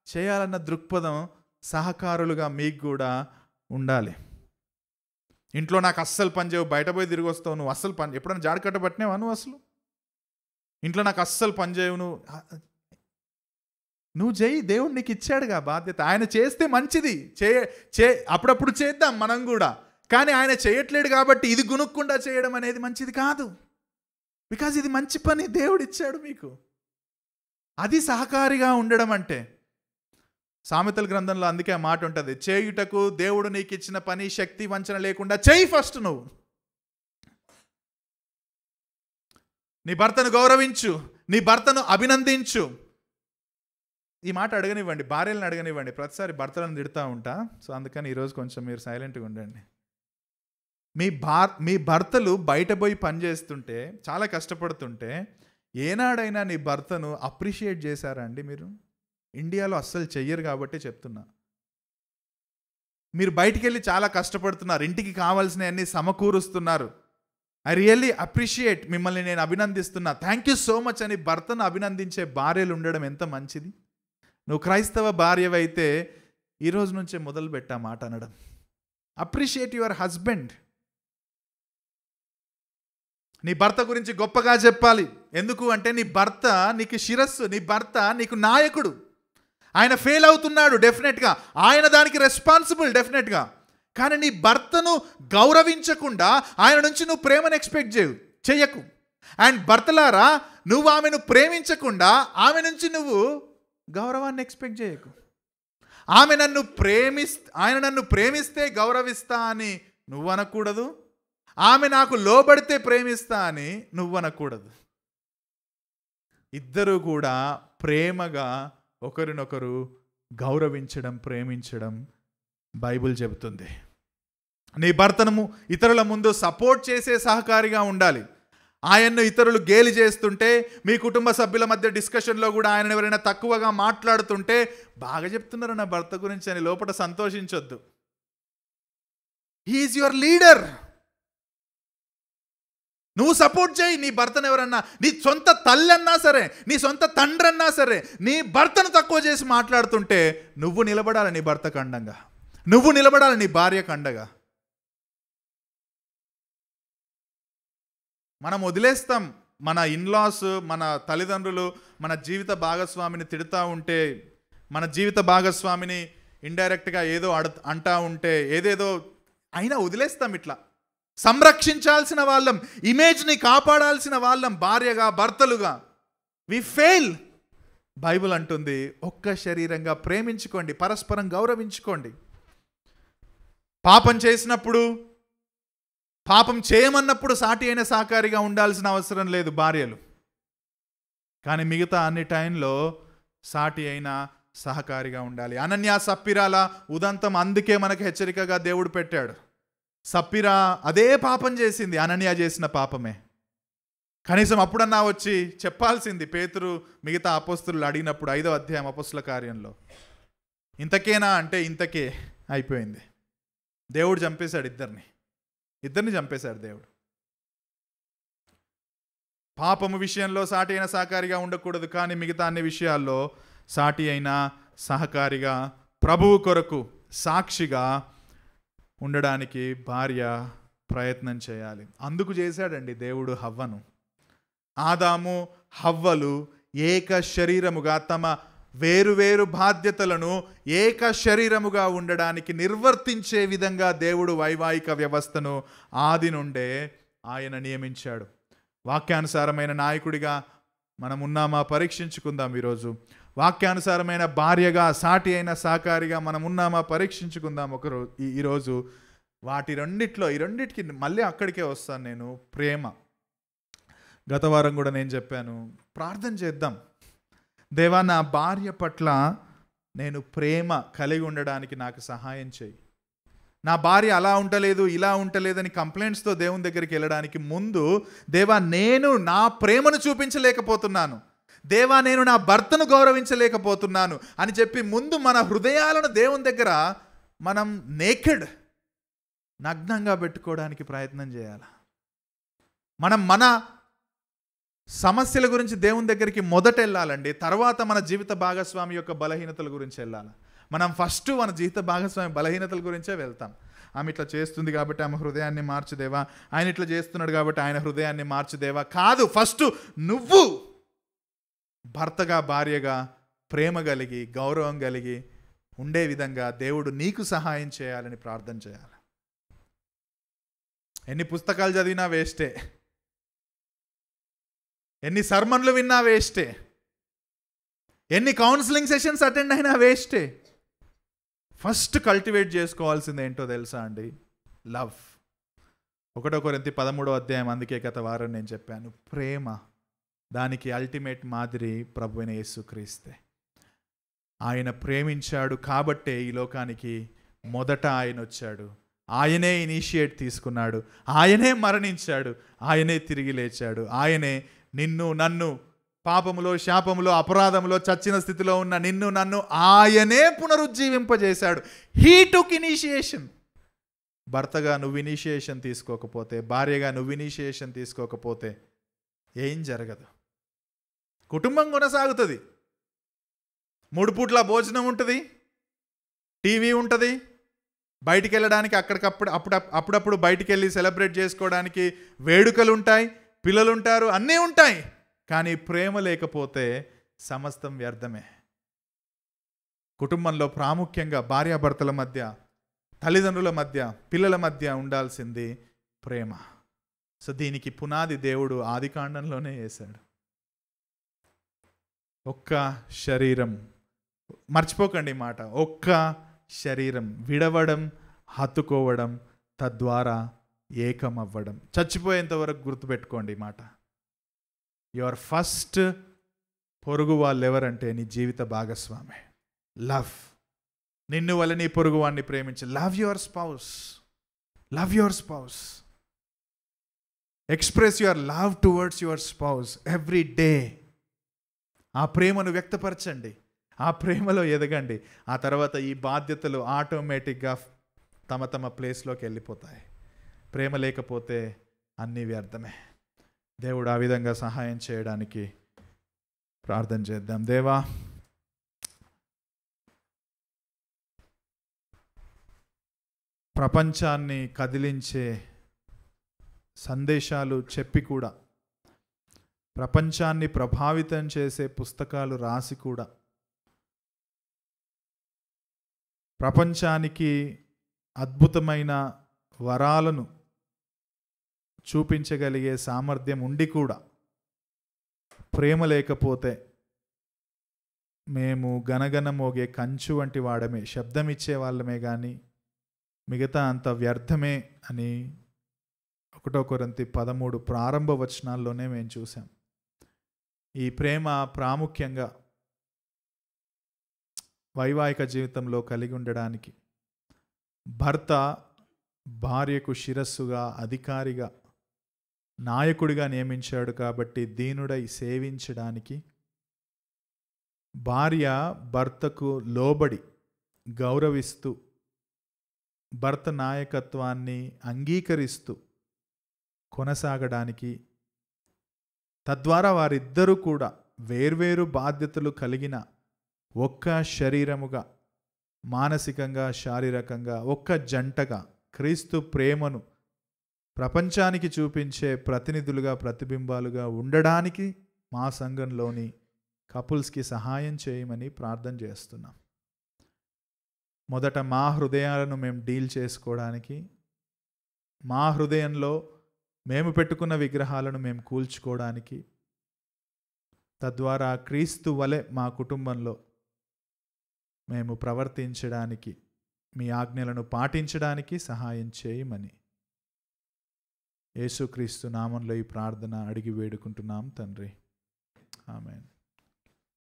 చేయాలన్న దృక్పథం సహకారులుగా మీకు కూడా ఉండాలి. ఇంట్లో నాకు అస్సలు పని చేయవు, బయట పోయి తిరిగి వస్తావు, నువ్వు అస్సలు పని, ఎప్పుడైనా జాడకట్ట పట్టినావా నువ్వు? అసలు ఇంట్లో నాకు అస్సలు పని చేయవు, నువ్వు చేయి, దేవుడు నీకు ఇచ్చాడుగా బాధ్యత. ఆయన చేస్తే మంచిది, అప్పుడప్పుడు చేద్దాం మనం కూడా. కానీ ఆయన చేయట్లేడు కాబట్టి ఇది గునుక్కుండా చేయడం అనేది మంచిది కాదు. బికాజ్ ఇది మంచి పని దేవుడు ఇచ్చాడు మీకు. అది సహకారిగా ఉండడం అంటే. సామెతల గ్రంథంలో అందుకే ఆ మాట ఉంటుంది, చేయుటకు దేవుడు నీకు ఇచ్చిన పని శక్తి వంచన లేకుండా చేయి ఫస్ట్. నువ్వు నీ భర్తను గౌరవించు, నీ భర్తను అభినందించు. ఈ మాట అడగనివ్వండి, భార్యలను అడగనివ్వండి. ప్రతిసారి భర్తలను తిడతా ఉంటా, సో అందుకని ఈరోజు కొంచెం మీరు సైలెంట్గా ఉండండి. మీ భర్తలు బయట పోయి పని చేస్తుంటే, చాలా కష్టపడుతుంటే, ఏనాడైనా నీ భర్తను అప్రిషియేట్ చేశారా అండి మీరు? ఇండియాలో అస్సలు చెయ్యరు కాబట్టి చెప్తున్నా. మీరు బయటికి వెళ్ళి చాలా కష్టపడుతున్నారు, ఇంటికి కావాల్సినవన్నీ సమకూరుస్తున్నారు. ఐ రియల్లీ అప్రిషియేట్, మిమ్మల్ని నేను అభినందిస్తున్నా, థ్యాంక్ యూ సో మచ్ అని భర్తను అభినందించే భార్యలు ఉండడం ఎంత మంచిది. నువ్వు క్రైస్తవ భార్యవైతే ఈరోజు నుంచే మొదలు పెట్టా మాట అనడం. Appreciate your husband. నీ భర్త గురించి గొప్పగా చెప్పాలి. ఎందుకు అంటే నీ భర్త నీకు శిరస్సు, నీ భర్త నీకు నాయకుడు. ఆయన ఫెయిల్ అవుతున్నాడు డెఫినెట్గా, ఆయన దానికి రెస్పాన్సిబుల్ డెఫినెట్గా. కానీ నీ భర్తను గౌరవించకుండా ఆయన నుంచి నువ్వు ప్రేమను ఎక్స్పెక్ట్ చేయకు. అండ్ భర్తలారా, నువ్వు ఆమెను ప్రేమించకుండా ఆమె నుంచి నువ్వు గౌరవాన్ని ఎక్స్పెక్ట్ చేయకు. ఆయన నన్ను ప్రేమిస్తే గౌరవిస్తా అని నువ్వు అనకూడదు, ఆమె నాకు లోబడితే ప్రేమిస్తా అని నువ్వు అనకూడదు. ఇద్దరు కూడా ప్రేమగా ఒకరినొకరు గౌరవించడం, ప్రేమించడం బైబిల్ చెబుతుంది. నీ భర్తను ఇతరుల ముందు సపోర్ట్ చేసే సహకారిగా ఉండాలి. ఆయన్ను ఇతరులు గేలి చేస్తుంటే, మీ కుటుంబ సభ్యుల మధ్య డిస్కషన్లో కూడా ఆయన ఎవరైనా తక్కువగా మాట్లాడుతుంటే, బాగా చెప్తున్నారు నా భర్త గురించి అని లోపల సంతోషించొద్దు. He is your leader. నువ్వు సపోర్ట్ చేయి నీ భర్తను. ఎవరన్నా నీ సొంత తల్లి అన్నా సరే, నీ సొంత తండ్రి అన్నా సరే, నీ భర్తను తక్కువ చేసి మాట్లాడుతుంటే నువ్వు నిలబడాలి నీ భర్తకు అండగా, నువ్వు నిలబడాలి నీ భార్యకు అండగా. మనం వదిలేస్తాం మన ఇన్లాస్, మన తల్లిదండ్రులు మన జీవిత భాగస్వామిని తిడుతూ ఉంటే, మన జీవిత భాగస్వామిని ఇండైరెక్ట్గా ఏదో అంటా ఉంటే, ఏదేదో అయినా వదిలేస్తాం. ఇట్లా సంరక్షించాల్సిన వాళ్ళం, ఇమేజ్ని కాపాడాల్సిన వాళ్ళం, భార్యగా భర్తలుగా వి ఫెయిల్. బైబిల్ అంటుంది ఒక్క శరీరంగా ప్రేమించుకోండి, పరస్పరం గౌరవించుకోండి. పాపం చేసినప్పుడు, పాపం చేయమన్నప్పుడు సాటి అయిన సహకారిగా ఉండాల్సిన అవసరం లేదు భార్యలు. కానీ మిగతా అన్ని టైంలో సాటి అయిన సహకారిగా ఉండాలి. అనన్య సప్పిరాల ఉదంతం అందుకే మనకు హెచ్చరికగా దేవుడు పెట్టాడు. సప్పిరా అదే పాపం చేసింది, అనన్య చేసిన పాపమే. కనీసం అప్పుడన్నా వచ్చి చెప్పాల్సింది. పేతురు మిగతా అపోస్తులు అడిగినప్పుడు 5వ అధ్యాయం అపోస్తుల కార్యంలో, ఇంతకేనా అంటే ఇంతకే అయిపోయింది. దేవుడు చంపేశాడు ఇద్దరిని చంపేశాడు దేవుడు. పాపము విషయంలో సాటి అయిన సహకారిగా ఉండకూడదు, కానీ మిగతా అన్ని విషయాల్లో సాటి అయిన సహకారిగా, ప్రభువు కొరకు సాక్షిగా ఉండడానికి భార్య ప్రయత్నం చేయాలి. అందుకు చేశాడండి దేవుడు హవ్వను. ఆదాము హవ్వలు ఏక శరీరముగా తమ వేరువేరు బాధ్యతలను ఏక శరీరముగా ఉండడానికి నిర్వర్తించే విధంగా దేవుడు వైవాహిక వ్యవస్థను ఆది నుండే ఆయన నియమించాడు. వాక్యానుసారమైన నాయకుడిగా మనం ఉన్నామా పరీక్షించుకుందాం. ఈరోజు వాక్యానుసారమైన భార్యగా, సాటి అయిన సహకారిగా మనం ఉన్నామా పరీక్షించుకుందాం. ఈరోజు ఈ రెండిటికి మళ్ళీ అక్కడికే వస్తాను నేను. ప్రేమ. గత వారం కూడా నేను చెప్పాను, ప్రార్థన చేద్దాం. దేవా, నా భార్య పట్ల నేను ప్రేమ కలిగి ఉండడానికి నాకు సహాయం చేయి. నా భార్య అలా ఉంటలేదు, ఇలా ఉంటలేదని కంప్లైంట్స్తో దేవుని దగ్గరికి వెళ్ళడానికి ముందు, దేవా నేను నా ప్రేమను చూపించలేకపోతున్నాను, దేవా నేను నా భర్తను గౌరవించలేకపోతున్నాను అని చెప్పి ముందు మన హృదయాలను దేవుని దగ్గర మనం నగ్నంగా పెట్టుకోవడానికి ప్రయత్నం చేయాలి. మనం మన సమస్యల గురించి దేవుని దగ్గరికి మొదట వెళ్ళాలండి. తర్వాత మన జీవిత భాగస్వామి యొక్క బలహీనతల గురించి వెళ్ళాలి. మనం ఫస్ట్ మన జీవిత భాగస్వామి బలహీనతల గురించే వెళ్తాం. ఆమె ఇట్లా చేస్తుంది కాబట్టి ఆమె హృదయాన్ని మార్చుదేవా, ఆయన ఇట్లా చేస్తున్నాడు కాబట్టి ఆయన హృదయాన్ని మార్చుదేవా. కాదు, ఫస్ట్ నువ్వు భర్తగా, భార్యగా ప్రేమ కలిగి, గౌరవం కలిగి ఉండే విధంగా దేవుడు నీకు సహాయం చేయాలని ప్రార్థన చేయాలి. ఎన్ని పుస్తకాలు చదివినా వేస్టే, ఎన్ని సర్మన్లు విన్నా వేస్టే, ఎన్ని కౌన్సిలింగ్ సెషన్స్ అటెండ్ అయినా వేస్టే. ఫస్ట్ కల్టివేట్ చేసుకోవాల్సింది ఏంటో తెలుసా అండి? లవ్. 1 కొరింథీ 13వ అధ్యాయం, అందుకే గత వారం నేను చెప్పాను, ప్రేమ. దానికి అల్టిమేట్ మాదిరి ప్రభువైన యేసుక్రీస్తే. ఆయన ప్రేమించాడు కాబట్టే ఈ లోకానికి మొదట ఆయన వచ్చాడు. ఆయనే ఇనిషియేట్ తీసుకున్నాడు, ఆయనే మరణించాడు, ఆయనే తిరిగి లేచాడు. ఆయనే నిన్ను నన్ను పాపములో, శాపములో, అపరాధములో చచ్చిన స్థితిలో ఉన్న నిన్ను నన్ను ఆయనే పునరుజ్జీవింపజేశాడు. He took initiation. భర్తగా నువ్వు ఇనిషియేషన్ తీసుకోకపోతే, భార్యగా నువ్వు ఇనిషియేషన్ తీసుకోకపోతే ఏం జరగదు. కుటుంబం కొనసాగుతుంది. 3 పూట్ల భోజనం ఉంటుంది, టీవీ ఉంటుంది, బయటికి వెళ్ళడానికి అప్పుడప్పుడు బయటికి వెళ్ళి సెలబ్రేట్ చేసుకోవడానికి వేడుకలు ఉంటాయి, పిల్లలు ఉంటారు, అన్నీ ఉంటాయి. కానీ ప్రేమ లేకపోతే సమస్తం వ్యర్థమే. కుటుంబంలో ప్రాముఖ్యంగా భార్యాభర్తల మధ్య, తల్లిదండ్రుల మధ్య, పిల్లల మధ్య ఉండాల్సింది ప్రేమ. సో దీనికి పునాది దేవుడు ఆదికాండంలోనే వేశాడు. ఒక్క శరీరం, మర్చిపోకండి ఈ మాట, ఒక్క శరీరం, విడవడం, హత్తుకోవడం, తద్వారా ఏకమవ్వడం. చచ్చిపోయేంత వరకు గుర్తుపెట్టుకోండి ఈ మాట. యువర్ ఫస్ట్ పొరుగు వాళ్ళు ఎవరంటే నీ జీవిత భాగస్వామి. లవ్. నిన్ను వల్ల నీ పొరుగు వాడిని ప్రేమించి. Love your spouse. Love your spouse. Express your love towards your spouse every day. ఆ ప్రేమను వ్యక్తపరచండి, ఆ ప్రేమలో ఎదగండి. ఆ తర్వాత ఈ బాధ్యతలు ఆటోమేటిక్గా తమ తమ ప్లేస్లోకి వెళ్ళిపోతాయి. ప్రేమ లేకపోతే అన్నీ వ్యర్థమే. దేవుడు ఆ విధంగా సహాయం చేయడానికి ప్రార్థన చేద్దాం. దేవా, ప్రపంచాన్ని కదిలించే సందేశాలు చెప్పి కూడా, ప్రపంచాన్ని ప్రభావితం చేసే పుస్తకాలు రాసి కూడా, ప్రపంచానికి అద్భుతమైన వరాలను చూపించగలిగే సామర్థ్యం ఉండి కూడా ప్రేమ లేకపోతే మేము గనగన మోగే కంచు వంటి వాడమే, శబ్దం ఇచ్చే వాళ్ళమే కానీ మిగతా అంత వ్యర్థమే అని 1 కొరింథీ 13 ప్రారంభ వచనాల్లోనే మేము చూసాం. ఈ ప్రేమ ప్రాముఖ్యంగా వైవాహిక జీవితంలో కలిగి ఉండడానికి భర్త భార్యకు శిరస్సుగా, అధికారిగా, నాయకుడిగా నియమించాడు కాబట్టి దీనుడై సేవించడానికి, భార్య భర్తకు లోబడి గౌరవిస్తూ భర్త నాయకత్వాన్ని అంగీకరిస్తూ కొనసాగడానికి, తద్వారా వారిద్దరూ కూడా వేర్వేరు బాధ్యతలు కలిగిన ఒక్క శరీరముగా, మానసికంగా, శారీరకంగా ఒక్క జంటగా క్రీస్తు ప్రేమను ప్రపంచానికి చూపించే ప్రతినిధులుగా, ప్రతిబింబాలుగా ఉండడానికి మా సంఘంలోని కపుల్స్కి సహాయం చేయమని ప్రార్థన చేస్తున్నాం. మొదట మా హృదయాలను మేము డీల్ చేసుకోవడానికి, మా హృదయంలో మేము పెట్టుకున్న విగ్రహాలను మేము కూల్చుకోవడానికి, తద్వారా క్రీస్తు వలె మా కుటుంబంలో మేము ప్రవర్తించడానికి, మీ ఆజ్ఞలను పాటించడానికి సహాయం చేయమని యేసుక్రీస్తు నామంలో ఈ ప్రార్థన అడిగి వేడుకుంటున్నాం తండ్రి. ఆమేన్.